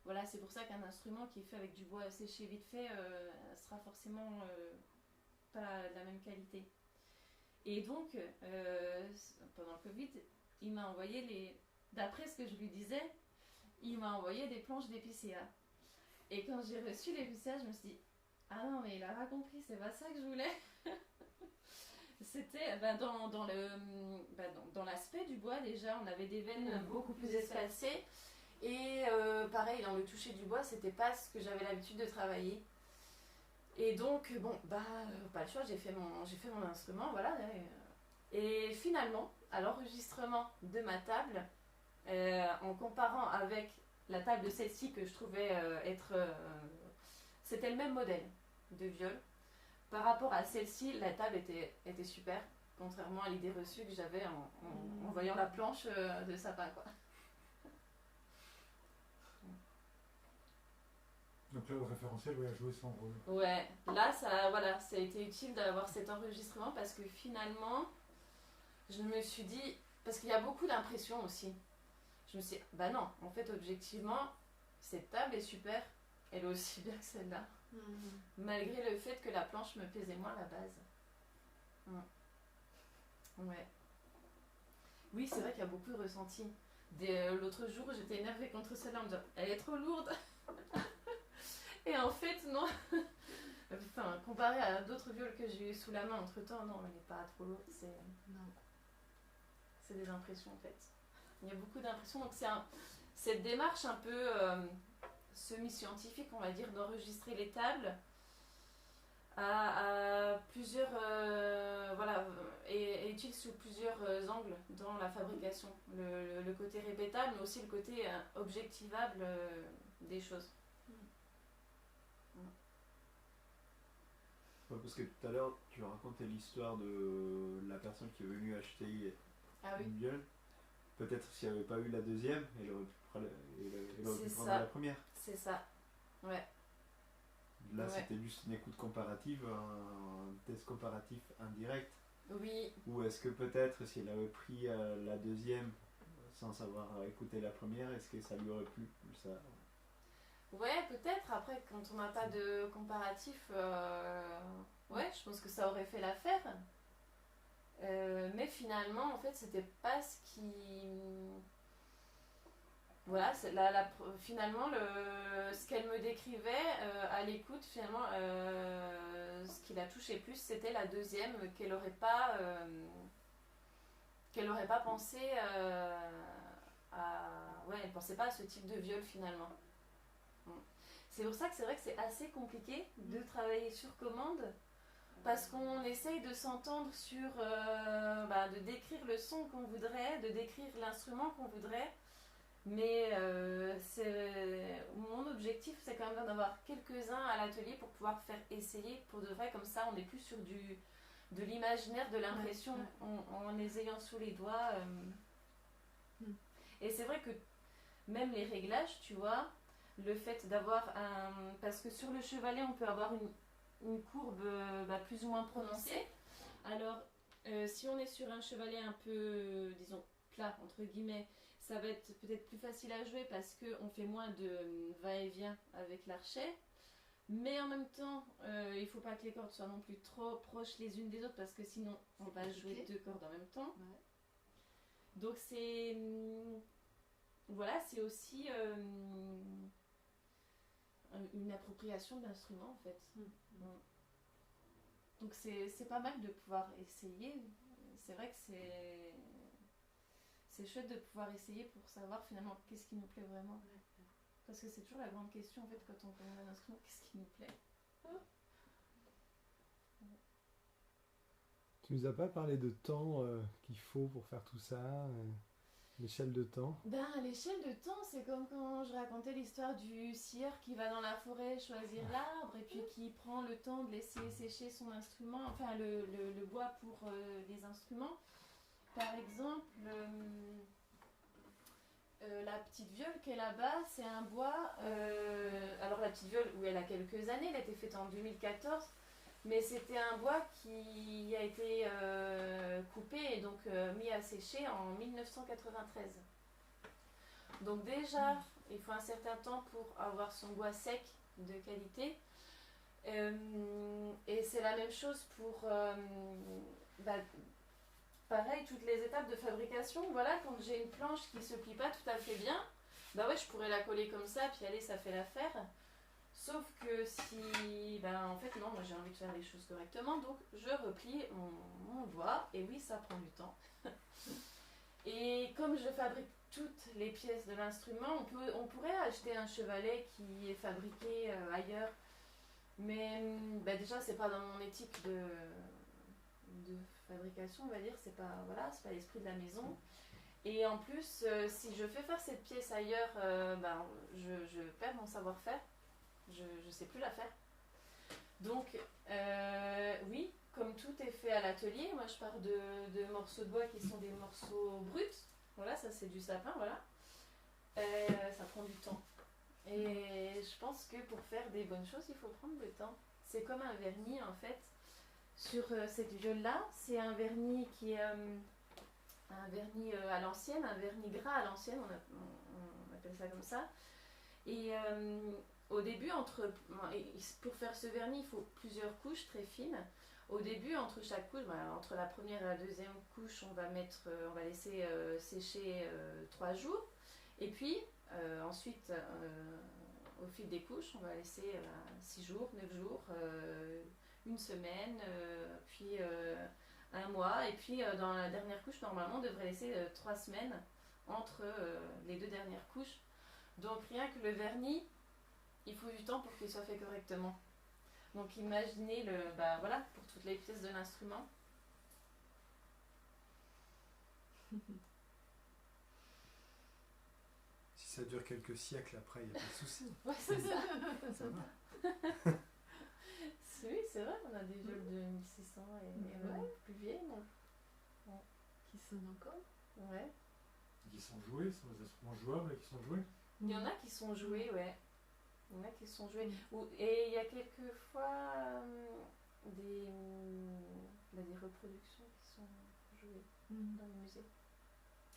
voilà, c'est pour ça qu'un instrument qui est fait avec du bois séché vite fait sera forcément pas de la même qualité. Et donc, pendant le Covid, il m'a envoyé d'après ce que je lui disais, il m'a envoyé des planches d'épicéa. Et quand j'ai reçu l'épicéa, je me suis dit, ah non, mais il a pas compris, c'est pas ça que je voulais. C'était dans l'aspect du bois déjà, on avait des veines beaucoup plus espacées. Et pareil, dans le toucher du bois, c'était pas ce que j'avais l'habitude de travailler. Et donc, pas le choix, j'ai fait mon instrument, voilà. Et finalement, à l'enregistrement de ma table, en comparant avec la table de celle-ci que je trouvais c'était le même modèle de viol. Par rapport à celle-ci, la table était super. Contrairement à l'idée reçue que j'avais en voyant la planche de sapin, quoi. Donc là, le référentiel, a joué son rôle. Ouais, là, ça a été utile d'avoir cet enregistrement parce que finalement, je me suis dit, parce qu'il y a beaucoup d'impressions aussi. Je me suis dit, bah non, en fait, objectivement, cette table est super, elle est aussi bien que celle-là, malgré le fait que la planche me pesait moins à la base. Ouais. Oui, c'est vrai qu'il y a beaucoup de ressentis. L'autre jour, j'étais énervée contre celle-là en me disant, elle est trop lourde. Et en fait, non. Enfin, comparé à d'autres viols que j'ai eu sous la main entre temps, non, elle n'est pas trop lourde. C'est des impressions en fait. Il y a beaucoup d'impressions. Donc, cette démarche un peu semi-scientifique, on va dire, d'enregistrer les tables à plusieurs. Est utile sous plusieurs angles dans la fabrication. Le côté répétable, mais aussi le côté objectivable des choses. Ouais, parce que tout à l'heure, tu racontais l'histoire de la personne qui est venue acheter une viole. Peut-être s'il n'y avait pas eu la deuxième, elle aurait pu prendre la première. C'est ça, ouais. Là, c'était juste une écoute comparative, un test comparatif indirect. Oui. Ou est-ce que peut-être, si elle avait pris la deuxième sans savoir écouter la première, est-ce que ça lui aurait plu ça... Ouais, peut-être. Après, quand on n'a pas de comparatif, je pense que ça aurait fait l'affaire. Mais finalement, en fait, c'était pas ce qui... Voilà, finalement, ce qu'elle me décrivait à l'écoute, finalement, ce qui la touchait plus, c'était la deuxième, qu'elle n'aurait pas pensé elle pensait pas à ce type de viol, finalement. C'est pour ça que c'est vrai que c'est assez compliqué de travailler sur commande, parce qu'on essaye de s'entendre sur, de décrire le son qu'on voudrait, de décrire l'instrument qu'on voudrait, mais mon objectif c'est quand même d'avoir quelques-uns à l'atelier pour pouvoir faire essayer pour de vrai, comme ça on n'est plus sur de l'imaginaire, de l'impression, en les ayant sous les doigts. Et c'est vrai que même les réglages, tu vois, le fait d'avoir parce que sur le chevalet on peut avoir une courbe plus ou moins prononcée. Alors si on est sur un chevalet un peu, disons, plat entre guillemets, ça va être peut-être plus facile à jouer parce qu'on fait moins de va-et-vient avec l'archet, mais en même temps il ne faut pas que les cordes soient non plus trop proches les unes des autres parce que sinon on va jouer deux cordes en même temps. Donc c'est aussi une appropriation de l'instrument en fait. Donc c'est pas mal de pouvoir essayer. C'est vrai que c'est chouette de pouvoir essayer pour savoir finalement qu'est-ce qui nous plaît vraiment. Parce que c'est toujours la grande question en fait quand on commande un instrument, qu'est-ce qui nous plaît. Tu nous as pas parlé de temps qu'il faut pour faire tout ça, l'échelle de temps? L'échelle de temps, c'est comme quand je racontais l'histoire du scieur qui va dans la forêt choisir l'arbre et puis qui prend le temps de laisser sécher son instrument, enfin le bois pour les instruments. Par exemple, la petite viole qui est là-bas, c'est un bois. Alors la petite viole, où elle a quelques années, elle a été faite en 2014. Mais c'était un bois qui a été coupé et donc mis à sécher en 1993. Donc déjà, il faut un certain temps pour avoir son bois sec de qualité. Et c'est la même chose pour pareil, toutes les étapes de fabrication. Voilà, quand j'ai une planche qui ne se plie pas tout à fait bien, je pourrais la coller comme ça, puis allez, ça fait l'affaire. Sauf que si, en fait non, moi j'ai envie de faire les choses correctement, donc je replie mon doigt, et oui, ça prend du temps. Et comme je fabrique toutes les pièces de l'instrument, on pourrait acheter un chevalet qui est fabriqué ailleurs, mais déjà c'est pas dans mon éthique de fabrication, on va dire, c'est pas l'esprit de la maison. Et en plus, si je fais faire cette pièce ailleurs, je perds mon savoir-faire. Je sais plus la faire. Donc, oui, comme tout est fait à l'atelier, moi je pars de morceaux de bois qui sont des morceaux bruts. Voilà, ça c'est du sapin, voilà. Ça prend du temps. Et je pense que pour faire des bonnes choses, il faut prendre le temps. C'est comme un vernis en fait. Sur cette viole-là, c'est un vernis qui est un vernis à l'ancienne, un vernis gras à l'ancienne, on appelle ça comme ça. Et au début, pour faire ce vernis, il faut plusieurs couches très fines. Au début, entre chaque couche, entre la première et la deuxième couche, on va laisser sécher 3 jours. Et puis, ensuite, au fil des couches, on va laisser 6 jours, 9 jours, une semaine, puis 1 mois. Et puis, dans la dernière couche, normalement, on devrait laisser 3 semaines entre les 2 dernières couches. Donc, rien que le vernis, il faut du temps pour qu'il soit fait correctement. Donc, imaginez voilà, pour toutes les pièces de l'instrument. Si ça dure quelques siècles après, il n'y a pas de souci. Ouais, c'est ça. Ça va. Oui, c'est vrai, on a des viols de 1600 et ouais, plus vieilles. Donc. Ouais. Qui sonnent encore. Ouais. Qui sont joués, ce sont des instruments jouables et qui sont joués. Il y en a qui sont joués, ouais. Il y en a qui sont joués. Et il y a quelques fois des reproductions qui sont jouées dans les musées.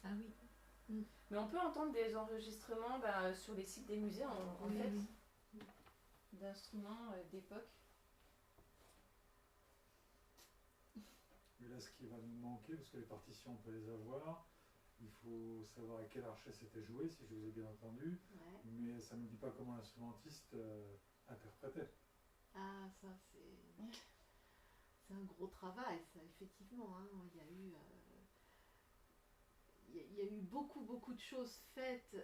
Ah oui. Mais on peut entendre des enregistrements sur les sites des musées en fait, d'instruments d'époque. Mais là, ce qui va nous manquer, parce que les partitions, on peut les avoir, il faut savoir à quel archet c'était joué, si je vous ai bien entendu, mais ça ne nous dit pas comment l'instrumentiste interprétait. Ah, ça, c'est un gros travail, ça, effectivement. Hein. Il y a eu beaucoup de choses faites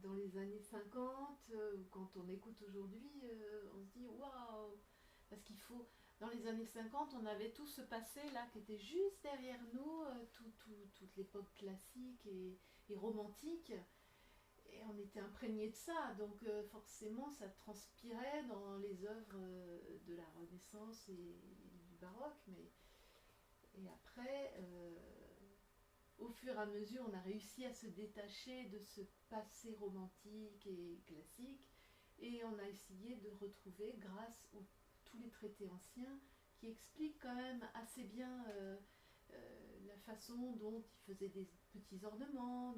dans les années 50. Quand on écoute aujourd'hui, on se dit waouh! Parce qu'il faut. Dans les années 50, on avait tout ce passé-là qui était juste derrière nous, toute l'époque classique et romantique. Et on était imprégné de ça, donc forcément ça transpirait dans les œuvres de la Renaissance et du baroque. Et après, au fur et à mesure, on a réussi à se détacher de ce passé romantique et classique, et on a essayé de retrouver, grâce aux tous les traités anciens, qui expliquent quand même assez bien la façon dont ils faisaient des petits ornements,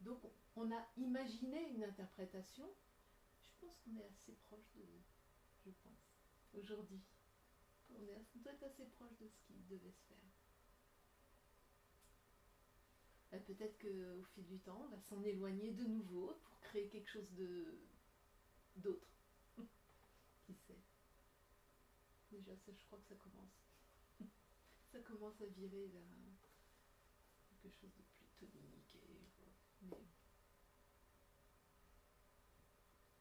donc on a imaginé une interprétation. Je pense qu'on est assez proche je pense, aujourd'hui. On doit être assez proche de ce qui devait se faire. Peut-être qu'au fil du temps, on va s'en éloigner de nouveau pour créer quelque chose d'autre. Qui sait? Déjà, je crois que ça commence. Ça commence à virer vers quelque chose de plus tonique.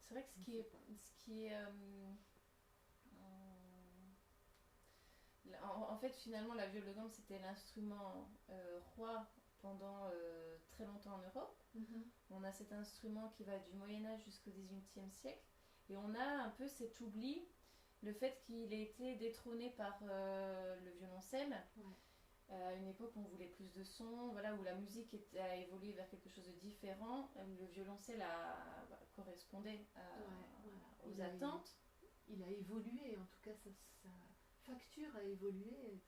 C'est vrai que ce qui est en fait, finalement, la viole de gamme, c'était l'instrument roi pendant très longtemps en Europe. On a cet instrument qui va du Moyen-Âge jusqu'au XVIIIe siècle. Et on a un peu cet oubli, le fait qu'il ait été détrôné par le violoncelle. À une époque où on voulait plus de son, voilà, où la musique a évolué vers quelque chose de différent. Le violoncelle correspondait aux attentes. Il a évolué, en tout cas sa facture a évolué.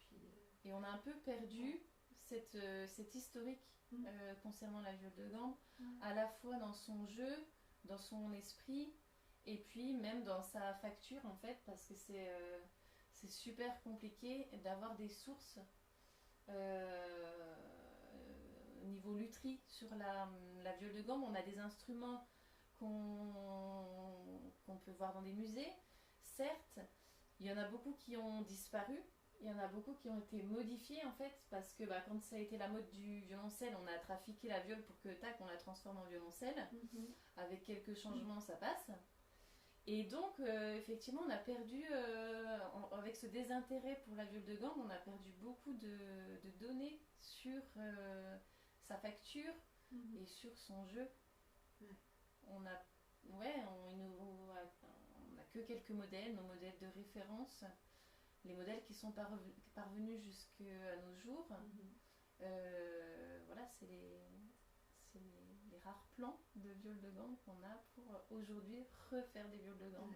Et on a un peu perdu cet historique concernant la viole de gambe, à la fois dans son jeu, dans son esprit, et puis même dans sa facture en fait, parce que c'est super compliqué d'avoir des sources au niveau lutherie sur la viole de gambe. On a des instruments qu'on peut voir dans des musées. Certes, il y en a beaucoup qui ont disparu, il y en a beaucoup qui ont été modifiés en fait, parce que quand ça a été la mode du violoncelle, on a trafiqué la viole pour que tac, on la transforme en violoncelle. Avec quelques changements, ça passe. Et donc, effectivement, on a perdu, avec ce désintérêt pour la viole de gambe, on a perdu beaucoup de données sur sa facture et sur son jeu. On a ouais, on n'a que quelques modèles, nos modèles de référence, les modèles qui sont parvenus jusqu'à nos jours. Voilà, c'est les rares plans de viol de gambe qu'on a pour aujourd'hui refaire des viols de gambe.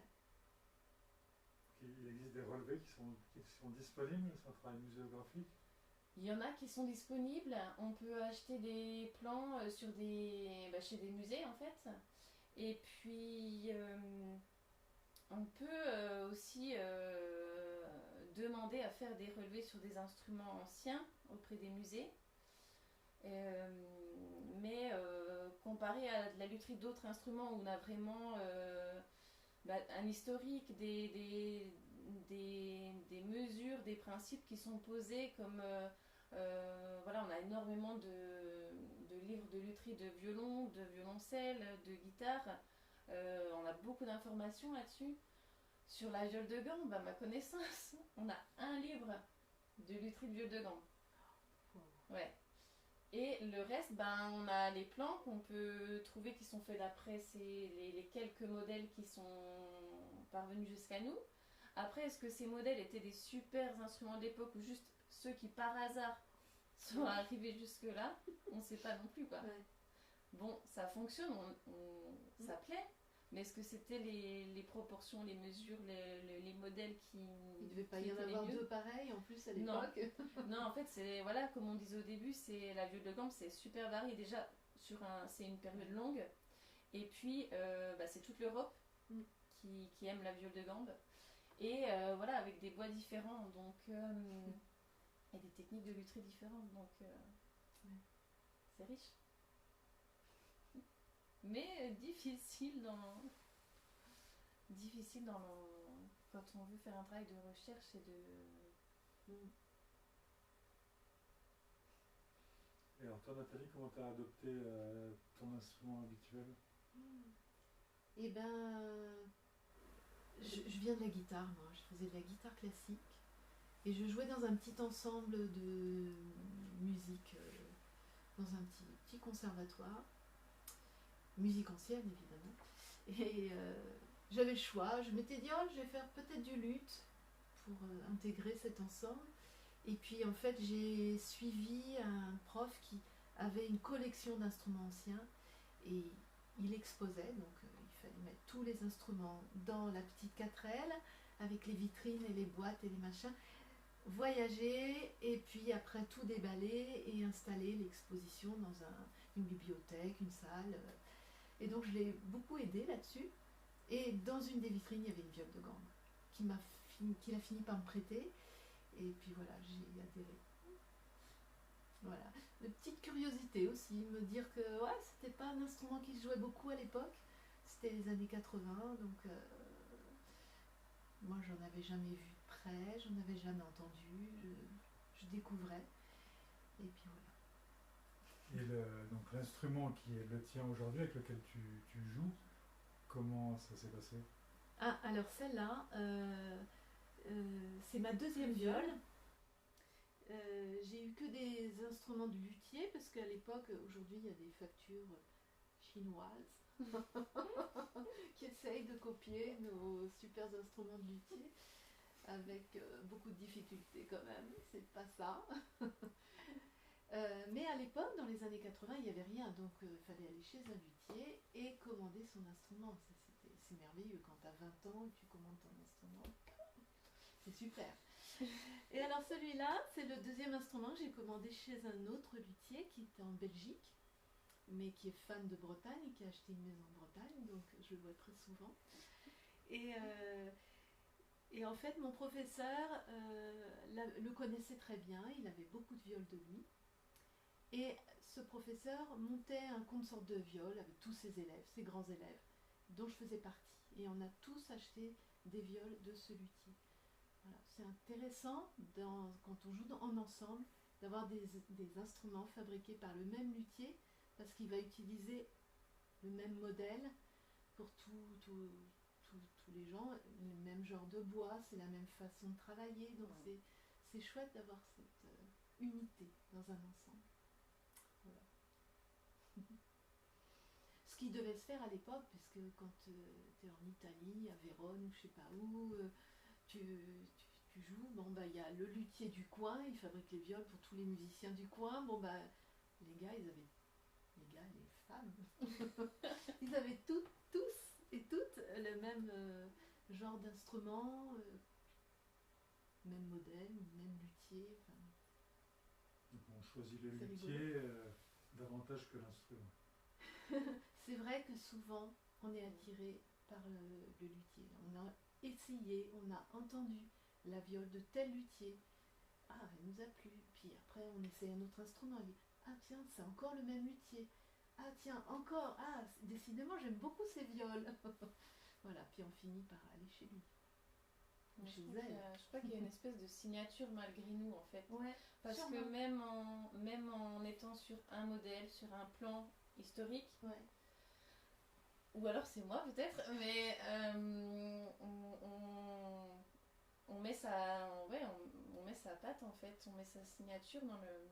Il existe des relevés qui sont disponibles sur un travail muséographique? Il y en a qui sont disponibles. On peut acheter des plans chez des musées en fait. Et puis on peut aussi demander à faire des relevés sur des instruments anciens auprès des musées. Mais comparé à la lutherie d'autres instruments où on a vraiment un historique, des mesures, des principes qui sont posés comme voilà, on a énormément de livres de lutherie, de violon, de violoncelle, de guitare. On a beaucoup d'informations là-dessus. Sur la viole de gambe, à ma connaissance, on a un livre de lutherie de viole de gambe. Ouais. Et le reste, on a les plans qu'on peut trouver qui sont faits d'après les quelques modèles qui sont parvenus jusqu'à nous. Après, est-ce que ces modèles étaient des super instruments de l'époque ou juste ceux qui par hasard sont arrivés jusque-là? On ne sait pas non plus quoi. Ouais. Bon, ça fonctionne, ça plaît, mais est-ce que c'était les proportions, les mesures, les modèles qui... Il ne devait pas y en avoir deux pareils en plus à l'époque. Non, en fait, c'est, voilà, comme on disait au début, c'est la viole de gambe, c'est super varié. Déjà, c'est une période longue, et puis c'est toute l'Europe qui aime la viole de gambe. Et voilà, avec des bois différents, donc et des techniques de lutherie différentes, donc c'est riche. Mais difficile quand on veut faire un travail de recherche et de... Et alors toi Nathalie, comment tu as adopté ton instrument habituel? Eh ben... Je viens de la guitare, moi. Je faisais de la guitare classique et je jouais dans un petit ensemble de musique, dans un petit conservatoire, musique ancienne évidemment. Et j'avais le choix, je m'étais dit je vais faire peut-être du luth pour intégrer cet ensemble. Et puis en fait j'ai suivi un prof qui avait une collection d'instruments anciens et il exposait, donc il fallait mettre tous les instruments dans la petite 4L avec les vitrines et les boîtes et les machins, voyager et puis après tout déballer et installer l'exposition dans une bibliothèque, une salle. Et donc je l'ai beaucoup aidé là-dessus. Et dans une des vitrines, il y avait une viole de gambe qu'il a fini par me prêter. Et puis voilà, j'ai adhéré. Voilà. Une petite curiosité aussi, me dire que c'était pas un instrument qui se jouait beaucoup à l'époque. C'était les années 80, donc moi j'en avais jamais vu de près, j'en avais jamais entendu, je découvrais. Et puis voilà. Et donc l'instrument qui est le tien aujourd'hui, avec lequel tu joues, comment ça s'est passé? Ah, alors celle-là, c'est ma deuxième viole. J'ai eu que des instruments de luthier parce qu'à l'époque, aujourd'hui, il y a des factures chinoises qui essayent de copier nos super instruments de luthier avec beaucoup de difficultés quand même. C'est pas ça. Mais à l'époque, dans les années 80, il n'y avait rien, donc il fallait aller chez un luthier et commander son instrument. C'est merveilleux quand tu as 20 ans et tu commandes ton instrument. C'est super. Et alors celui-là, c'est le deuxième instrument que j'ai commandé chez un autre luthier qui était en Belgique, mais qui est fan de Bretagne et qui a acheté une maison en Bretagne, donc je le vois très souvent. Et en fait, mon professeur le connaissait très bien, il avait beaucoup de viols de lui. Et ce professeur montait un consort de viol avec tous ses élèves, ses grands élèves, dont je faisais partie. Et on a tous acheté des viols de ce luthier. Voilà. C'est intéressant, quand on joue en ensemble, d'avoir des instruments fabriqués par le même luthier, parce qu'il va utiliser le même modèle pour tous les gens, le même genre de bois, c'est la même façon de travailler. Donc c'est chouette d'avoir cette unité dans un ensemble. Voilà. Ce qui devait se faire à l'époque, parce que quand tu es en Italie, à Vérone ou je sais pas où, tu joues, bon bah il y a le luthier du coin, il fabrique les viols pour tous les musiciens du coin, bon bah les gars, les femmes, ils avaient tous et toutes le même genre d'instrument, même modèle, même luthier, enfin, Donc on choisit le C'est luthier davantage que l'instrument. c'est vrai que souvent on est attiré par le luthier. On a essayé, on a entendu la viole de tel luthier. Ah, elle nous a plu. Puis après, on essaie un autre instrument. On dit, ah tiens, c'est encore le même luthier. Ah tiens, encore. Ah, décidément, j'aime beaucoup ces viols. Voilà, puis on finit par aller chez lui. Je Chez crois elle. je crois qu'il y a une espèce de signature malgré nous en fait. Ouais, Parce sûrement. que même en étant sur un modèle, sur un plan historique, Ouais. ou alors c'est moi peut-être, mais on met on met sa patte en fait, on met sa signature dans le...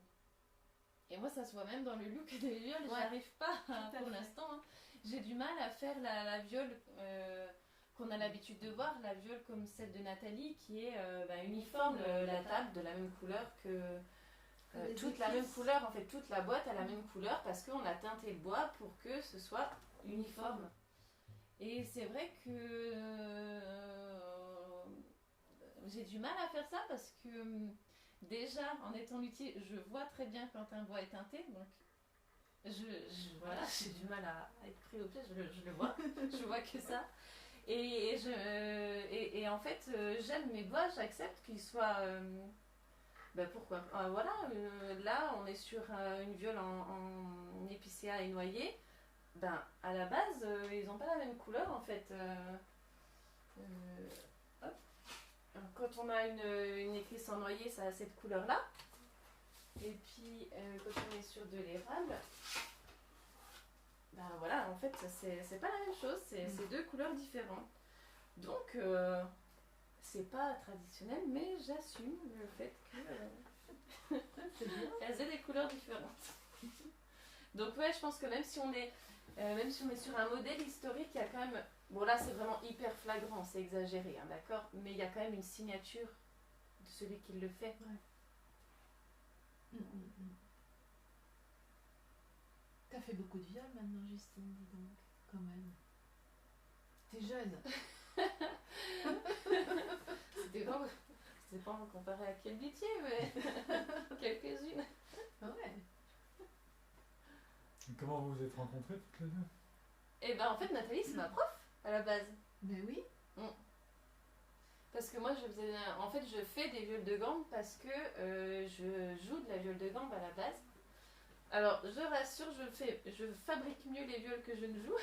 Et moi ça se voit même dans le look des viols, Ouais. j'arrive pas à pour fait. l'instant. Hein. J'ai du mal à faire la viole qu'on a l'habitude de voir, la viole comme celle de Nathalie qui est uniforme, la table de la même couleur que... Les toute la éclisses. même couleur, en fait, toute la boîte a la même couleur parce qu'on a teinté le bois pour que ce soit uniforme. Et c'est vrai que j'ai du mal à faire ça parce que déjà, en étant luthier, je vois très bien quand un bois est teinté, donc voilà, j'ai du mal à être pris au piège, je le vois, je vois que ça. Et en fait, j'aime mes bois, j'accepte qu'ils soient... pourquoi voilà, là on est sur une viole en épicéa et noyer. À la base, ils n'ont pas la même couleur en fait. Hop. Quand on a une écrisse en noyer, ça a cette couleur là. Et puis quand on est sur de l'érable, voilà, en fait, c'est pas la même chose, c'est deux couleurs différentes. Donc, c'est pas traditionnel, mais j'assume le fait que elles aient des couleurs différentes. Donc ouais, je pense que même si on est sur un modèle historique, il y a quand même... Bon là, c'est vraiment hyper flagrant, c'est exagéré, hein, d'accord. Mais il y a quand même une signature de celui qui le fait. Ouais. T'as fait beaucoup de viols maintenant, Justine, dis donc, quand même. T'es jeune. C'était pas comparé à quel métier, mais quelques-unes. Ouais. Et comment vous vous êtes rencontrés toutes les deux? Et en fait, Nathalie, c'est ma prof à la base. Mais oui. Parce que moi, je fais des viols de gambe parce que je joue de la viole de gambe à la base. Alors, je rassure, je fabrique mieux les viols que je ne joue.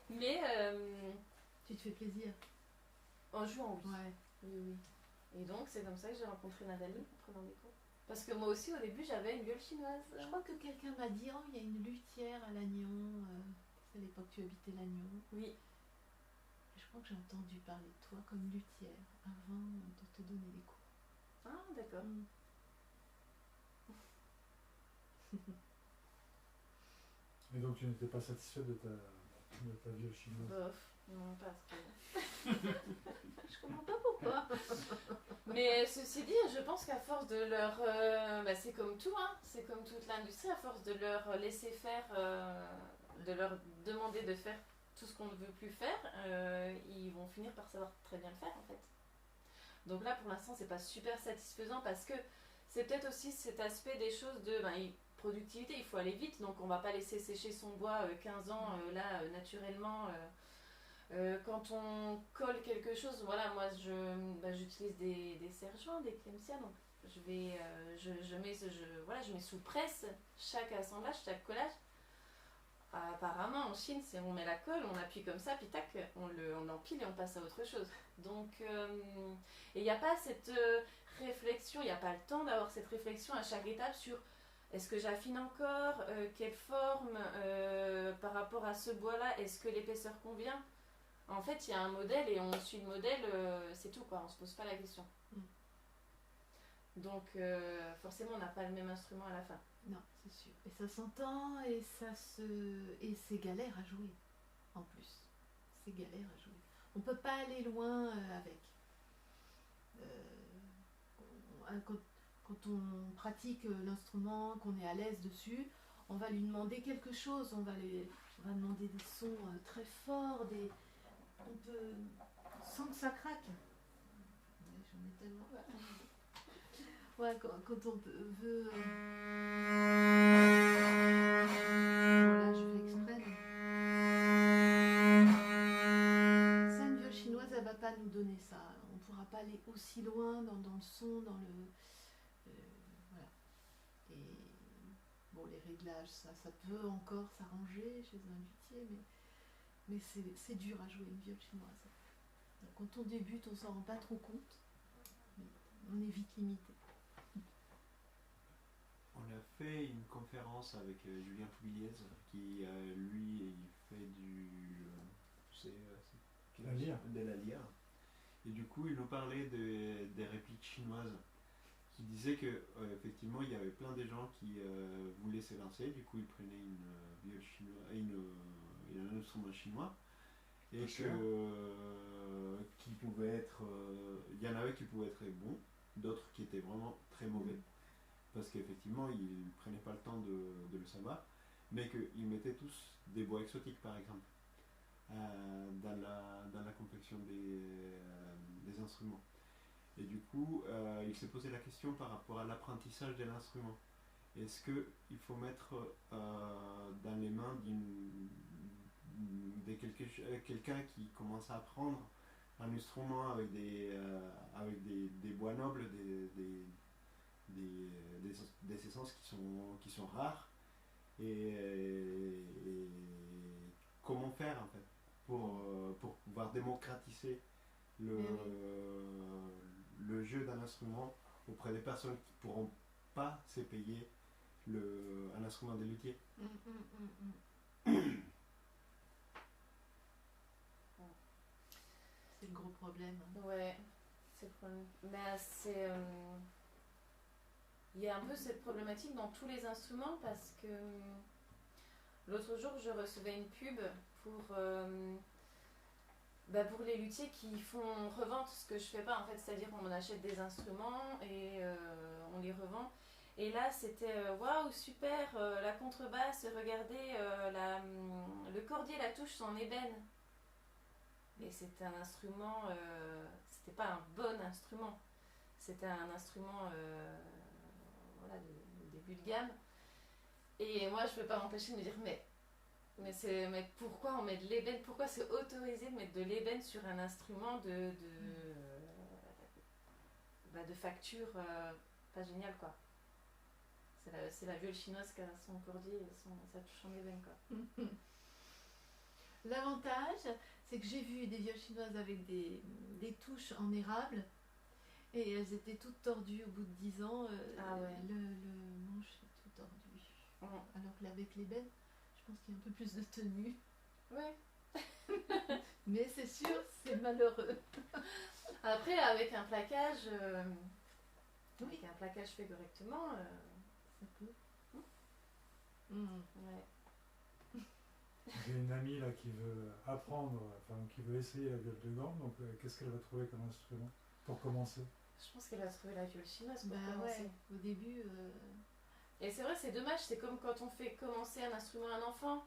Mais Tu te fais plaisir. en jouant, oui. Ouais. Oui. Et donc, c'est comme ça que j'ai rencontré Nathalie en prenant des cours. Parce que moi aussi, au début, j'avais une viole chinoise. Je crois que quelqu'un m'a dit, oh, il y a une luthière à Lannion. C'est à l'époque tu habitais Lannion. Oui. Je crois que j'ai entendu parler de toi comme luthière avant de te donner des cours. Ah, d'accord. Et donc tu n'étais pas satisfaite de ta viole chinoise? Bof, non, pas trop. Je comprends pas pourquoi. Mais ceci dit, je pense qu'à force de leur... c'est comme tout, hein, c'est comme toute l'industrie, à force de leur laisser faire, de leur demander de faire tout ce qu'on ne veut plus faire, ils vont finir par savoir très bien le faire en fait. Donc là, pour l'instant, c'est pas super satisfaisant parce que c'est peut-être aussi cet aspect des choses de productivité, il faut aller vite, donc on va pas laisser sécher son bois 15 ans naturellement. Quand on colle quelque chose, voilà, moi j'utilise des serre-joints, des clemcia, donc je mets sous presse chaque assemblage, chaque collage. Apparemment en Chine, on met la colle, on appuie comme ça, puis tac, on empile et on passe à autre chose. Donc, et il n'y a pas cette réflexion, il n'y a pas le temps d'avoir cette réflexion à chaque étape sur est-ce que j'affine encore, quelle forme, par rapport à ce bois-là, est-ce que l'épaisseur convient. En fait, il y a un modèle et on suit le modèle, c'est tout quoi, on se pose pas la question. Donc forcément on n'a pas le même instrument à la fin. Non, c'est sûr. Et ça s'entend et et c'est galère à jouer en plus. C'est galère à jouer. On peut pas aller loin avec. Quand on pratique l'instrument, qu'on est à l'aise dessus, on va lui demander quelque chose. On va demander des sons très forts, on peut sans que ça craque. Ouais, j'en ai tellement. Ouais, quand on veut. Voilà, je fais exprès. Ça, une viole chinoise, elle va pas nous donner ça. On pourra pas aller aussi loin dans le son, dans le. Voilà. Et bon, les réglages, ça peut encore s'arranger chez un luthier, mais c'est dur à jouer une viole chinoise. Quand on débute, on s'en rend pas trop compte. Mais on est vite limité. On a fait une conférence avec Julien Poubiliez qui lui il fait La lyre. de la lyre. Et du coup il nous parlait des répliques chinoises qui disaient que effectivement il y avait plein de gens qui voulaient s'élancer, du coup ils prenaient une viole chinoise un instrument chinois et qui pouvaient être il y en avait qui pouvaient être bons, d'autres qui étaient vraiment très mauvais. Parce qu'effectivement, ils ne prenaient pas le temps de le savoir, mais qu'ils mettaient tous des bois exotiques, par exemple, dans la confection des instruments. Et du coup, il s'est posé la question par rapport à l'apprentissage de l'instrument. Est-ce qu'il faut mettre dans les mains de quelqu'un qui commence à apprendre un instrument avec des bois nobles, des essences qui sont rares et comment faire en fait pour pouvoir démocratiser le jeu d'un instrument auprès des personnes qui ne pourront pas se payer un instrument de luthier. C'est le gros problème. Ouais, c'est le problème. Mais c'est... Il y a un peu cette problématique dans tous les instruments parce que l'autre jour je recevais une pub pour les luthiers qui font revente, ce que je fais pas en fait, c'est-à-dire qu'on achète des instruments et on les revend. Et là c'était waouh super, la contrebasse, regardez le cordier, la touche sont en ébène. Et c'était un instrument, c'était pas un bon instrument, c'était un instrument de début de gamme. Et moi je peux pas m'empêcher de me dire mais pourquoi on met de l'ébène, pourquoi c'est autorisé de mettre de l'ébène sur un instrument de facture pas génial quoi. C'est la viole chinoise qui a son cordier et sa touche en ébène quoi. L'avantage, c'est que j'ai vu des violes chinoises avec des touches en érable et elles étaient toutes tordues au bout de 10 ans. Le manche est tout tordu. Alors que avec l'ébène, je pense qu'il y a un peu plus de tenue. Ouais. Mais c'est sûr, c'est malheureux. Après, avec un plaquage, avec un plaquage fait correctement, ça peut. Ouais. J'ai une amie là qui veut apprendre, qui veut essayer la viole de gamme, donc qu'est-ce qu'elle va trouver comme instrument pour commencer? Je pense qu'elle va trouver la viole chinoise pour commencer. Ouais, au début. Et c'est vrai, c'est dommage, c'est comme quand on fait commencer un instrument à un enfant.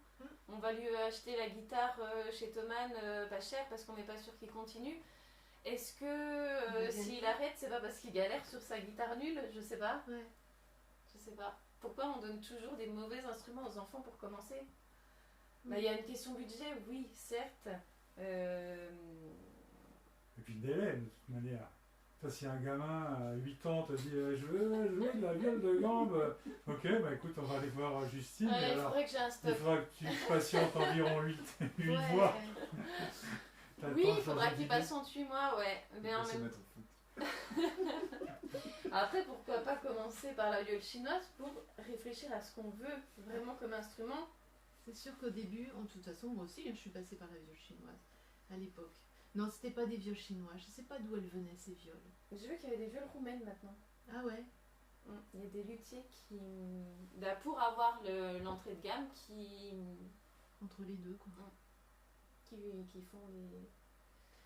On va lui acheter la guitare chez Thomann pas cher parce qu'on n'est pas sûr qu'il continue. Est-ce que s'il arrête, c'est pas parce qu'il galère sur sa guitare nulle? Je sais pas. Ouais. Je sais pas. Pourquoi on donne toujours des mauvais instruments aux enfants pour commencer? Il y a une question budget, oui, certes. Et puis le délai, de toute manière. Si un gamin à 8 ans te dit je veux jouer de la viole de gambe, ok, écoute, on va aller voir Justine. Il faudrait que j'ai un stock. Il faudra que tu patientes environ 8 mois. Oui, il faudra qu'il patiente 8 mois, ouais. Mais en même... Après, pourquoi pas commencer par la viole chinoise pour réfléchir à ce qu'on veut vraiment comme instrument. C'est sûr qu'au début, de toute façon, moi aussi, je suis passée par la viole chinoise à l'époque. Non, c'était pas des violes chinoises. Je sais pas d'où elles venaient ces violes. J'ai vu qu'il y avait des violes roumaines maintenant. Ah ouais. Il y a des luthiers qui, bah, pour avoir l'entrée de gamme, Entre les deux, quoi. qui font des...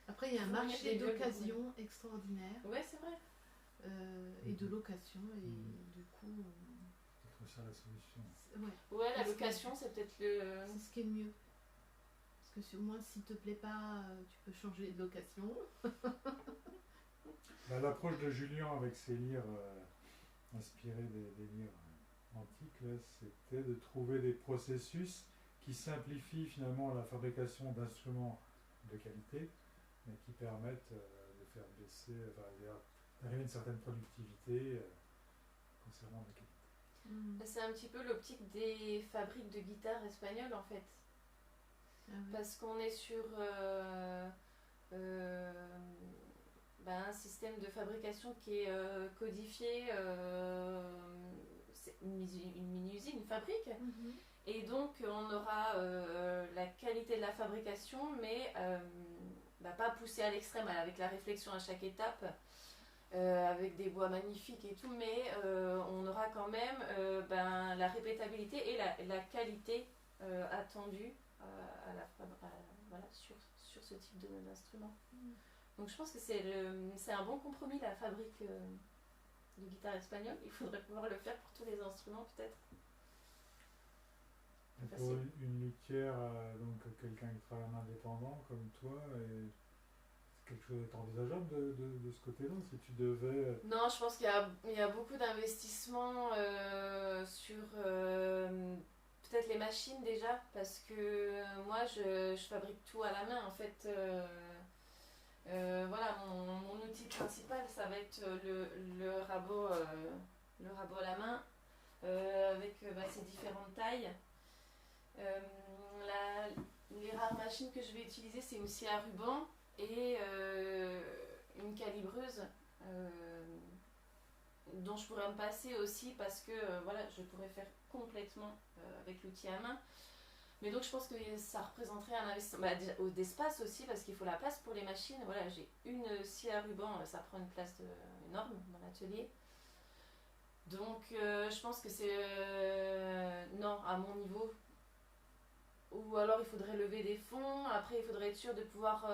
Après, il y a un Faut mettre marché des gueules, d'occasion extraordinaire Ouais, c'est vrai. et de location. Et Mhm. du coup, C'est ça la solution. ouais, Ouais, la Parce que- location, c'est peut-être le... c'est ce qui est le mieux. Parce que au moins, s'il te plaît pas, tu peux changer de location. Bah, l'approche de Julien avec ses lyres inspirés des lyres antiques, là, c'était de trouver des processus qui simplifient finalement la fabrication d'instruments de qualité, mais qui permettent de faire baisser, d'arriver à une certaine productivité concernant la qualité. C'est un petit peu l'optique des fabriques de guitares espagnoles, en fait. Ah ouais. Parce qu'on est sur un système de fabrication qui est codifié. C'est une mini-usine, une fabrique. Mhm. Et donc, on aura la qualité de la fabrication, mais pas poussée à l'extrême, avec la réflexion à chaque étape, avec des bois magnifiques et tout, mais on aura quand même la répétabilité et la qualité attendue sur ce type d'instrument. Donc, je pense que c'est un bon compromis, la fabrique de guitare espagnole. Il faudrait pouvoir le faire pour tous les instruments, peut-être. Et Facile. pour une luthière, donc quelqu'un qui travaille en indépendant comme toi, quelque chose est envisageable de ce côté-là, si tu devais... Non, je pense qu'il y a beaucoup d'investissements sur peut-être les machines déjà, parce que moi je fabrique tout à la main en fait. Voilà, mon outil principal ça va être le rabot à la main avec ses différentes tailles. Les rares machines que je vais utiliser, c'est une scie à ruban et une calibreuse dont je pourrais me passer aussi parce que je pourrais faire complètement avec l'outil à main. Mais donc je pense que ça représenterait un investissement d'espace aussi parce qu'il faut la place pour les machines. Voilà, j'ai une scie à ruban, ça prend une place énorme dans l'atelier. Donc je pense que c'est non, à mon niveau. Ou alors il faudrait lever des fonds, après il faudrait être sûr de pouvoir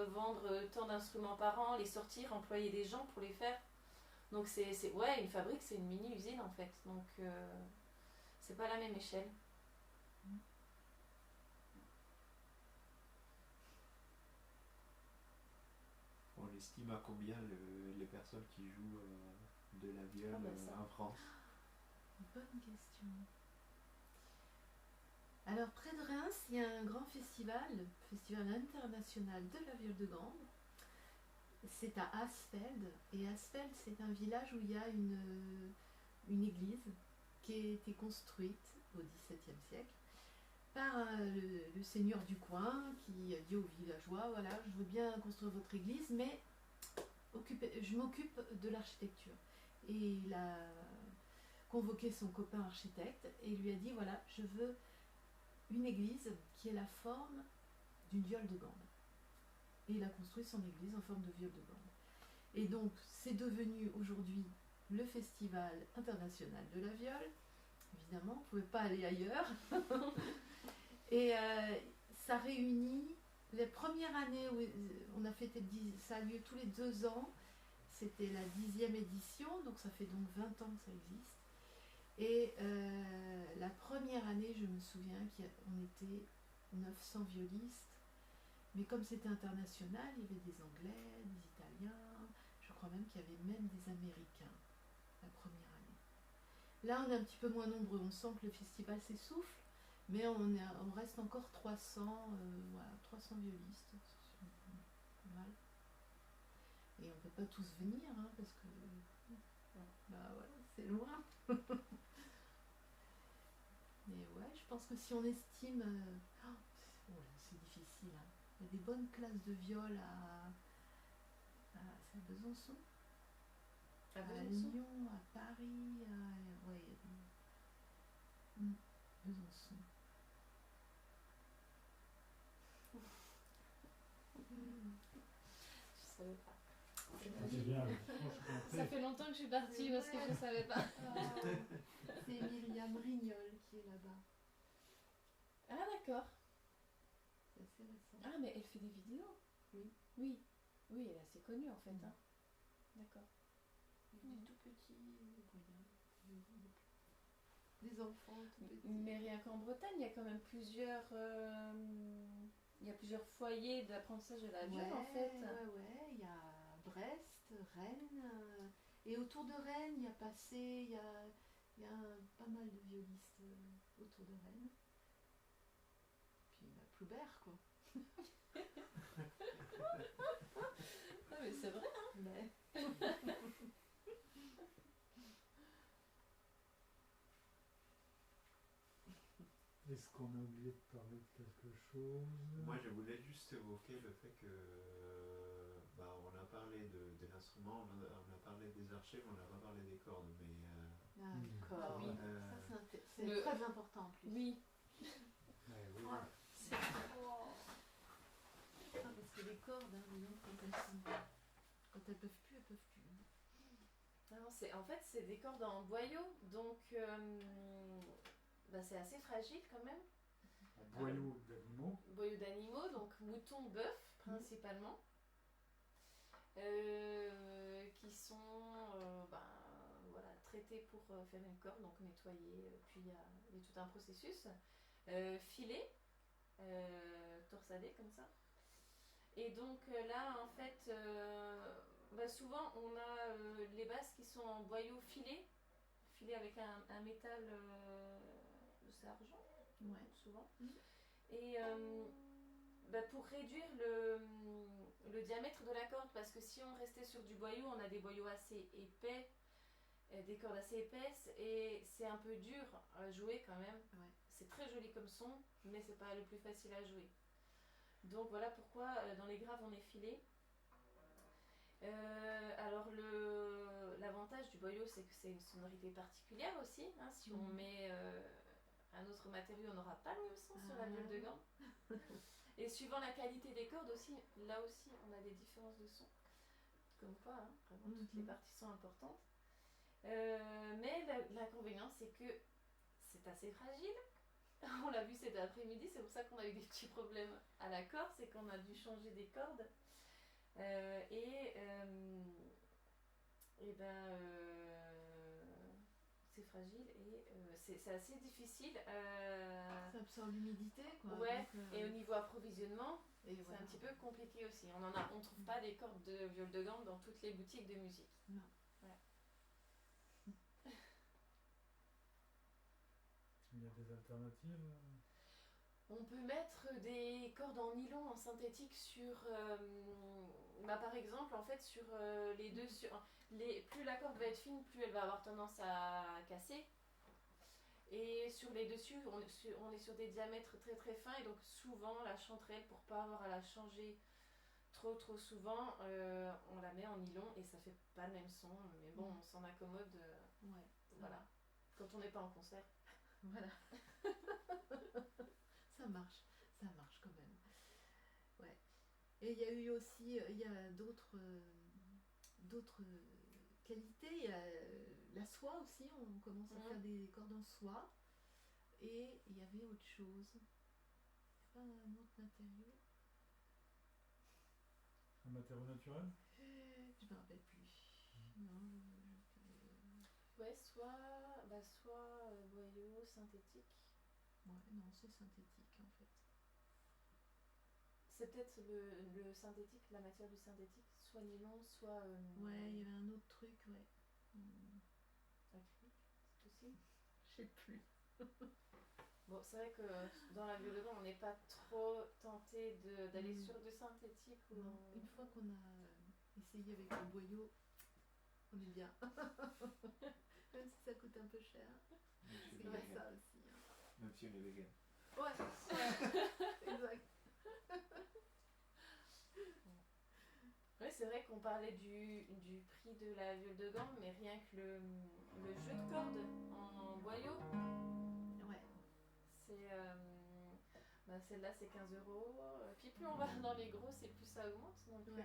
vendre tant d'instruments par an, les sortir, employer des gens pour les faire. Donc une fabrique c'est une mini-usine en fait, donc c'est pas la même échelle. On estime à combien les personnes qui jouent de la viole en France? Bonne question. Alors, près de Reims, il y a un grand festival, le Festival international de la viole de gambe. C'est à Asfeld. Et Asfeld, c'est un village où il y a une église qui a été construite au XVIIe siècle par le seigneur du coin qui dit aux villageois, voilà, je veux bien construire votre église, mais je m'occupe de l'architecture. Et il a convoqué son copain architecte et lui a dit, voilà, je veux une église qui ait la forme d'une viole de gambe. Et il a construit son église en forme de viole de gambe. Et donc, c'est devenu aujourd'hui le Festival international de la viole. Évidemment, on ne pouvait pas aller ailleurs. Et ça réunit les premières années où on a fêté, ça a lieu tous les 2 ans. C'était la 10e édition, donc ça fait donc 20 ans que ça existe. Et la première année, je me souviens qu'on était 900 violistes, mais comme c'était international, il y avait des Anglais, des Italiens, je crois même qu'il y avait même des Américains la première année. Là, on est un petit peu moins nombreux, on sent que le festival s'essouffle, mais on reste encore 300 violistes, c'est pas mal. Et on ne peut pas tous venir, hein, parce que c'est loin. Mais ouais, je pense que si on estime... c'est difficile. Hein. Il y a des bonnes classes de viol c'est à Besançon, à Lyon, à Paris, ouais, il y a des... Besançon. Je savais pas. C'est bien. Franchement, je suis Ça connecté. fait longtemps que je suis partie parce que je savais pas. C'est Myriam Rignol qui est là-bas. Ah d'accord. C'est assez récent. Ah mais elle fait des vidéos. Oui. Oui. Oui, elle est assez connue en fait. Hein. D'accord. Des tout petits, des enfants tout petits. Mais rien qu'en Bretagne, il y a quand même plusieurs, il y a plusieurs foyers d'apprentissage de la viole en fait. Ouais, il y a Brest, Rennes, et autour de Rennes, il y a Passé, il y a pas mal de violistes autour de Rennes. Puis Ploubert, quoi. Ah, mais c'est vrai. Mais... Est-ce qu'on a oublié de parler de quelque chose? Moi, je voulais juste évoquer le fait que on a parlé de l'instrument, on a parlé des archets, mais on n'a pas parlé des cordes. Mais D'accord. Oui. Ça, c'est très important en plus. Oui. Oui. Ouais. C'est trop... parce que les cordes, disons, quand elles peuvent plus, elles peuvent plus. Non, en fait, c'est des cordes en boyau, donc c'est assez fragile quand même. Un boyau d'animaux. Boyau d'animaux, donc mouton, bœuf principalement, qui sont traités pour faire une corde, donc nettoyer, puis il y a tout un processus. Filet, torsadé comme ça. Et donc là, en fait, souvent on a les basses qui sont en boyau filé avec un métal, c'est argent, souvent. Et pour réduire le diamètre de la corde, parce que si on restait sur du boyau, on a des boyaux assez épais, des cordes assez épaisses, et c'est un peu dur à jouer quand même. Ouais. C'est très joli comme son, mais c'est pas le plus facile à jouer. Donc voilà pourquoi dans les graves on est filé. Alors l'avantage du boyau, c'est que c'est une sonorité particulière aussi. Hein. Si on met un autre matériau, on n'aura pas le même son sur la viole de gamme. Et suivant la qualité des cordes aussi, là aussi on a des différences de son. Comme quoi, hein, vraiment toutes les parties sont importantes. Mais l'inconvénient, c'est que c'est assez fragile. On l'a vu cet après-midi, c'est pour ça qu'on a eu des petits problèmes à la corde, c'est qu'on a dû changer des cordes. C'est fragile et c'est assez difficile. Ça absorbe l'humidité, quoi. Ouais, donc, et au niveau approvisionnement, et c'est voilà. un petit peu compliqué aussi. On trouve pas des cordes de viole de gamme dans toutes les boutiques de musique. Non. Ouais. Il y a des alternatives? On peut mettre des cordes en nylon, en synthétique sur, par exemple, en fait, sur les deux, plus la corde va être fine, plus elle va avoir tendance à casser. Et sur les dessus, on est sur des diamètres très très fins, et donc souvent la chanterelle, pour pas avoir à la changer trop souvent, on la met en nylon et ça fait pas le même son, mais bon, on s'en accommode. Ouais, voilà. Quand on n'est pas en concert. Voilà. ça marche quand même. Ouais. Et il y a eu aussi, il y a d'autres qualités. Il y a la soie aussi, on commence à faire des cordes en soie. Et il y avait autre chose. Il y a pas un autre matériau. Un matériau naturel? Je me rappelle plus. Non, Ouais, soit boyau, synthétique. ouais, non, c'est synthétique en fait. C'est peut-être le synthétique, la matière du synthétique, soit nylon, soit... Ouais, il y avait un autre truc, ouais. Acrylique, c'est possible. Je sais plus. Bon, c'est vrai que dans la viole de gamme, on n'est pas trop tenté d'aller sur du synthétique. Ou... Non, une fois qu'on a essayé avec le boyau, on est bien. Même si ça coûte un peu cher. C'est comme ça aussi. Hein. Même si on est vegan. Ouais, exact. Oui, c'est vrai qu'on parlait du prix de la viole de gamme, mais rien que le jeu de cordes en boyau, Ouais. c'est celle-là c'est 15 €. Puis plus on va dans les gros, c'est plus ça augmente. Donc, Ouais.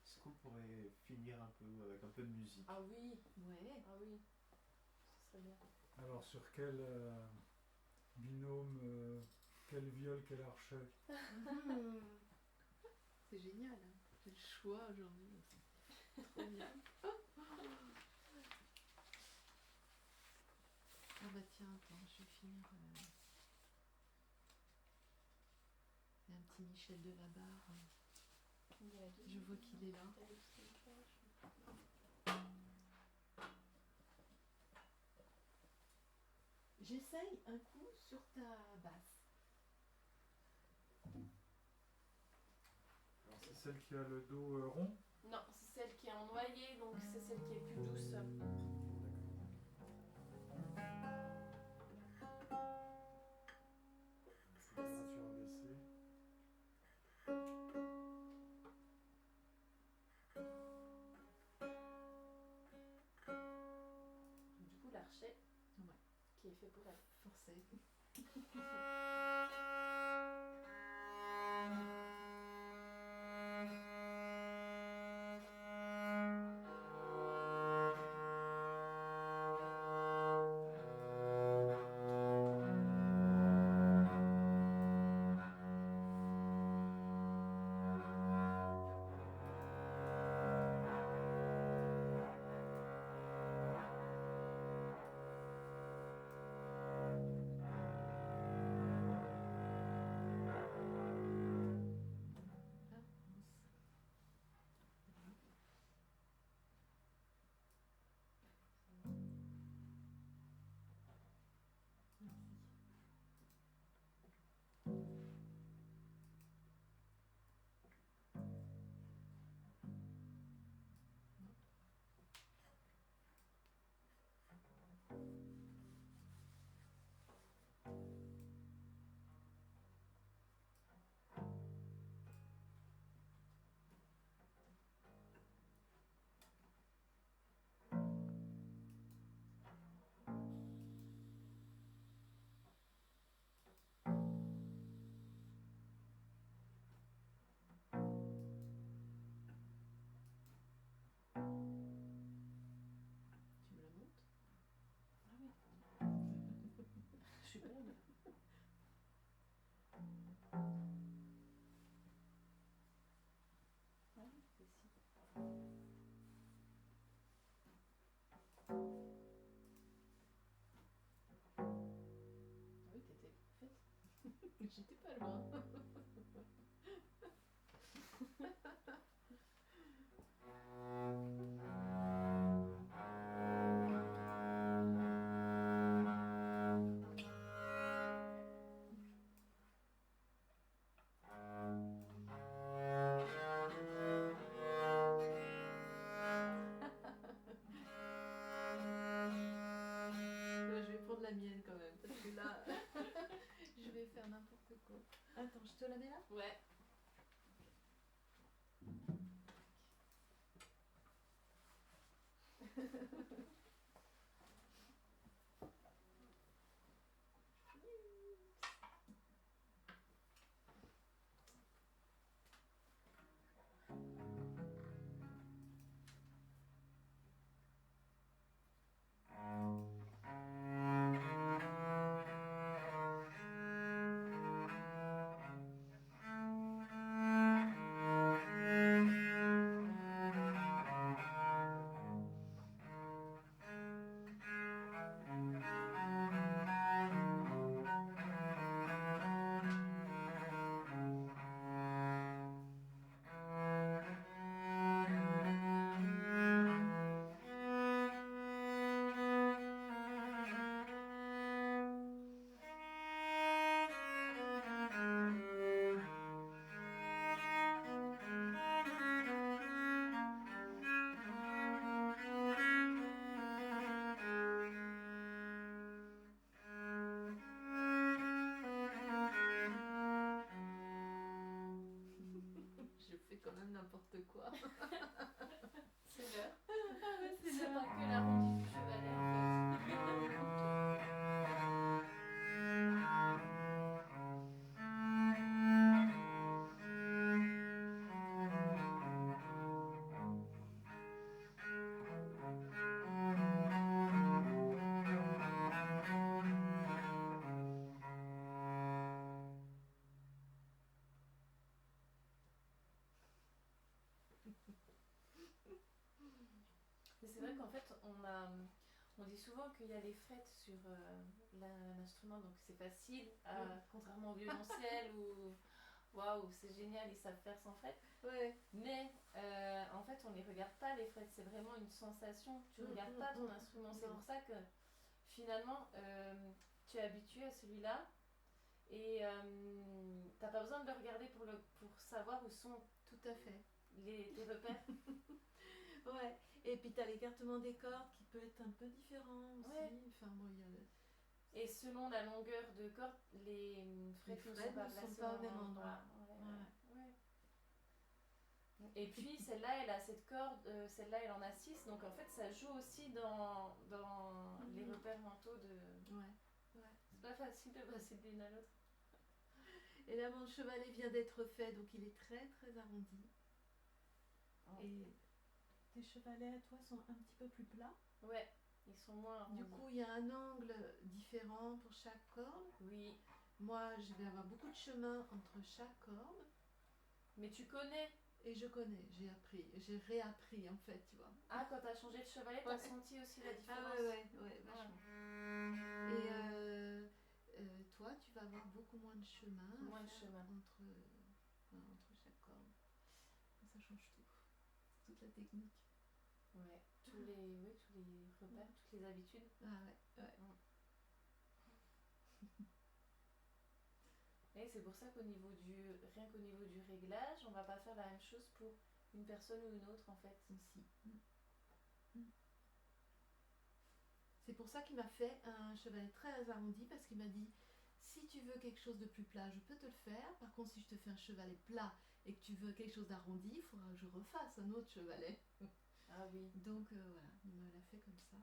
Est-ce qu'on pourrait finir un peu avec un peu de musique? Ah oui, Ouais. ah oui, ce serait bien. Alors sur quel binôme, quel viol, quel archet? C'est génial, hein. J'ai le choix aujourd'hui. Trop bien. Ah bah tiens, attends, je vais finir. Il y a un petit Michel Delabarre. Je vois qu'il est là. J'essaye un coup sur ta basse. Alors c'est celle qui a le dos rond? Non, c'est celle qui est en noyer, donc c'est celle qui est plus douce. Température baissée. Du coup, l'archet, Ouais. qui est fait pour elle. Forcé. Ah, mince. Merci. Tu me la montes? Ah oui. Je suis bonne. Ah oui, c'est ici. Ah oui, t'étais faite. J'étais pas loin. Ouais, je vais prendre la mienne quand même, parce que là, je vais faire n'importe quoi. Attends, je te la mets là? Ouais. Je fais quand même n'importe quoi. C'est l'heure. Ah ouais, C'est pas que l'arrondi du chevalet en fait. Mais c'est vrai qu'en fait, on dit souvent qu'il y a les frettes sur l'instrument, donc c'est facile, contrairement au violoncelle où waouh, c'est génial, ils savent faire sans frettes. Ouais. Mais en fait, on les regarde pas les frettes, c'est vraiment une sensation. Tu regardes pas ton instrument, c'est pour ça que finalement tu es habitué à celui-là et t'as pas besoin de le regarder pour savoir où sont Tout à fait. tes repères. Ouais. Et puis t'as l'écartement des cordes qui peut être un peu différent aussi. Ouais. Enfin bon, il y a Et selon la longueur de corde, les frettes ne sont pas placées au même endroit. Ouais. Et puis celle-là, elle a cette corde, celle-là, elle en a 6, donc en fait ça joue aussi dans les repères mentaux de... Ouais. C'est pas facile de passer d'une à l'autre. Et là, mon chevalet vient d'être fait, donc il est très très arrondi. Oh. Et tes chevalets à toi sont un petit peu plus plats. Ouais, ils sont moins arrondis. Du coup, il y a un angle différent pour chaque corde. Oui. Moi, je vais avoir beaucoup de chemin entre chaque corde. Mais tu connais. Et je connais, j'ai réappris en fait, tu vois. Ah, quand t'as changé de chevalet, t'as senti aussi la différence. Ah ouais, vachement. Et toi, tu vas avoir beaucoup moins de chemin. Entre chaque corde. Ça change tout. Toute la technique. Ouais, tous les repères, toutes les habitudes. Ah ouais. Et c'est pour ça rien qu'au niveau du réglage, on va pas faire la même chose pour une personne ou une autre en fait. Aussi. C'est pour ça qu'il m'a fait un chevalet très arrondi, parce qu'il m'a dit, si tu veux quelque chose de plus plat, je peux te le faire. Par contre, si je te fais un chevalet plat et que tu veux quelque chose d'arrondi, il faudra que je refasse un autre chevalet. Ah oui. Donc voilà, il me l'a fait comme ça.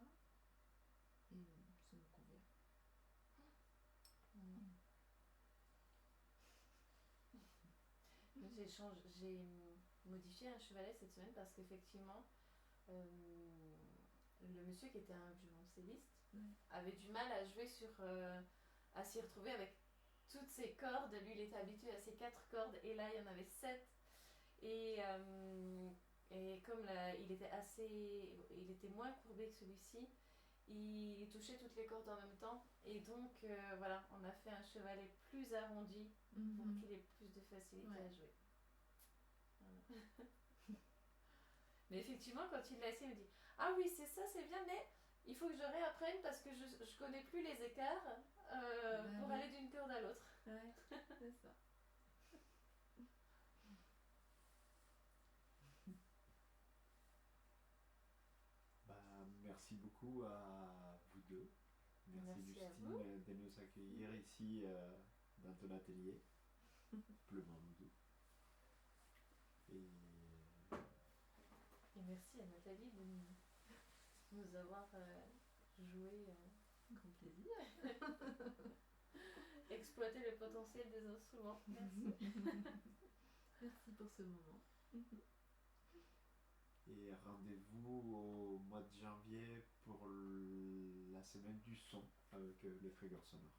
Et ça me convient. J'ai modifié un chevalet cette semaine parce qu'effectivement, le monsieur qui était un violoncelliste avait du mal à jouer à s'y retrouver avec toutes ses cordes. Lui, il était habitué à ses 4 cordes et là, il y en avait 7. Et comme il était moins courbé que celui-ci, il touchait toutes les cordes en même temps. Et donc, voilà, on a fait un chevalet plus arrondi pour qu'il ait plus de facilité à jouer. Voilà. Mais effectivement, quand il l'a essayé, il me dit « Ah oui, c'est ça, c'est bien, mais il faut que je réapprenne parce que je connais plus les écarts pour aller d'une corde à l'autre. » Ouais, c'est ça. Merci beaucoup à vous deux. Merci Justine de nous accueillir ici dans ton atelier. Pleuvent nous. Et merci à Nathalie de nous avoir joué. Grand plaisir. Exploiter le potentiel des instruments. Merci. Merci pour ce moment. Et rendez-vous au mois de janvier pour la semaine du son avec les frigeurs sonores.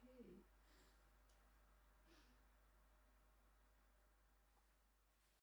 Ok.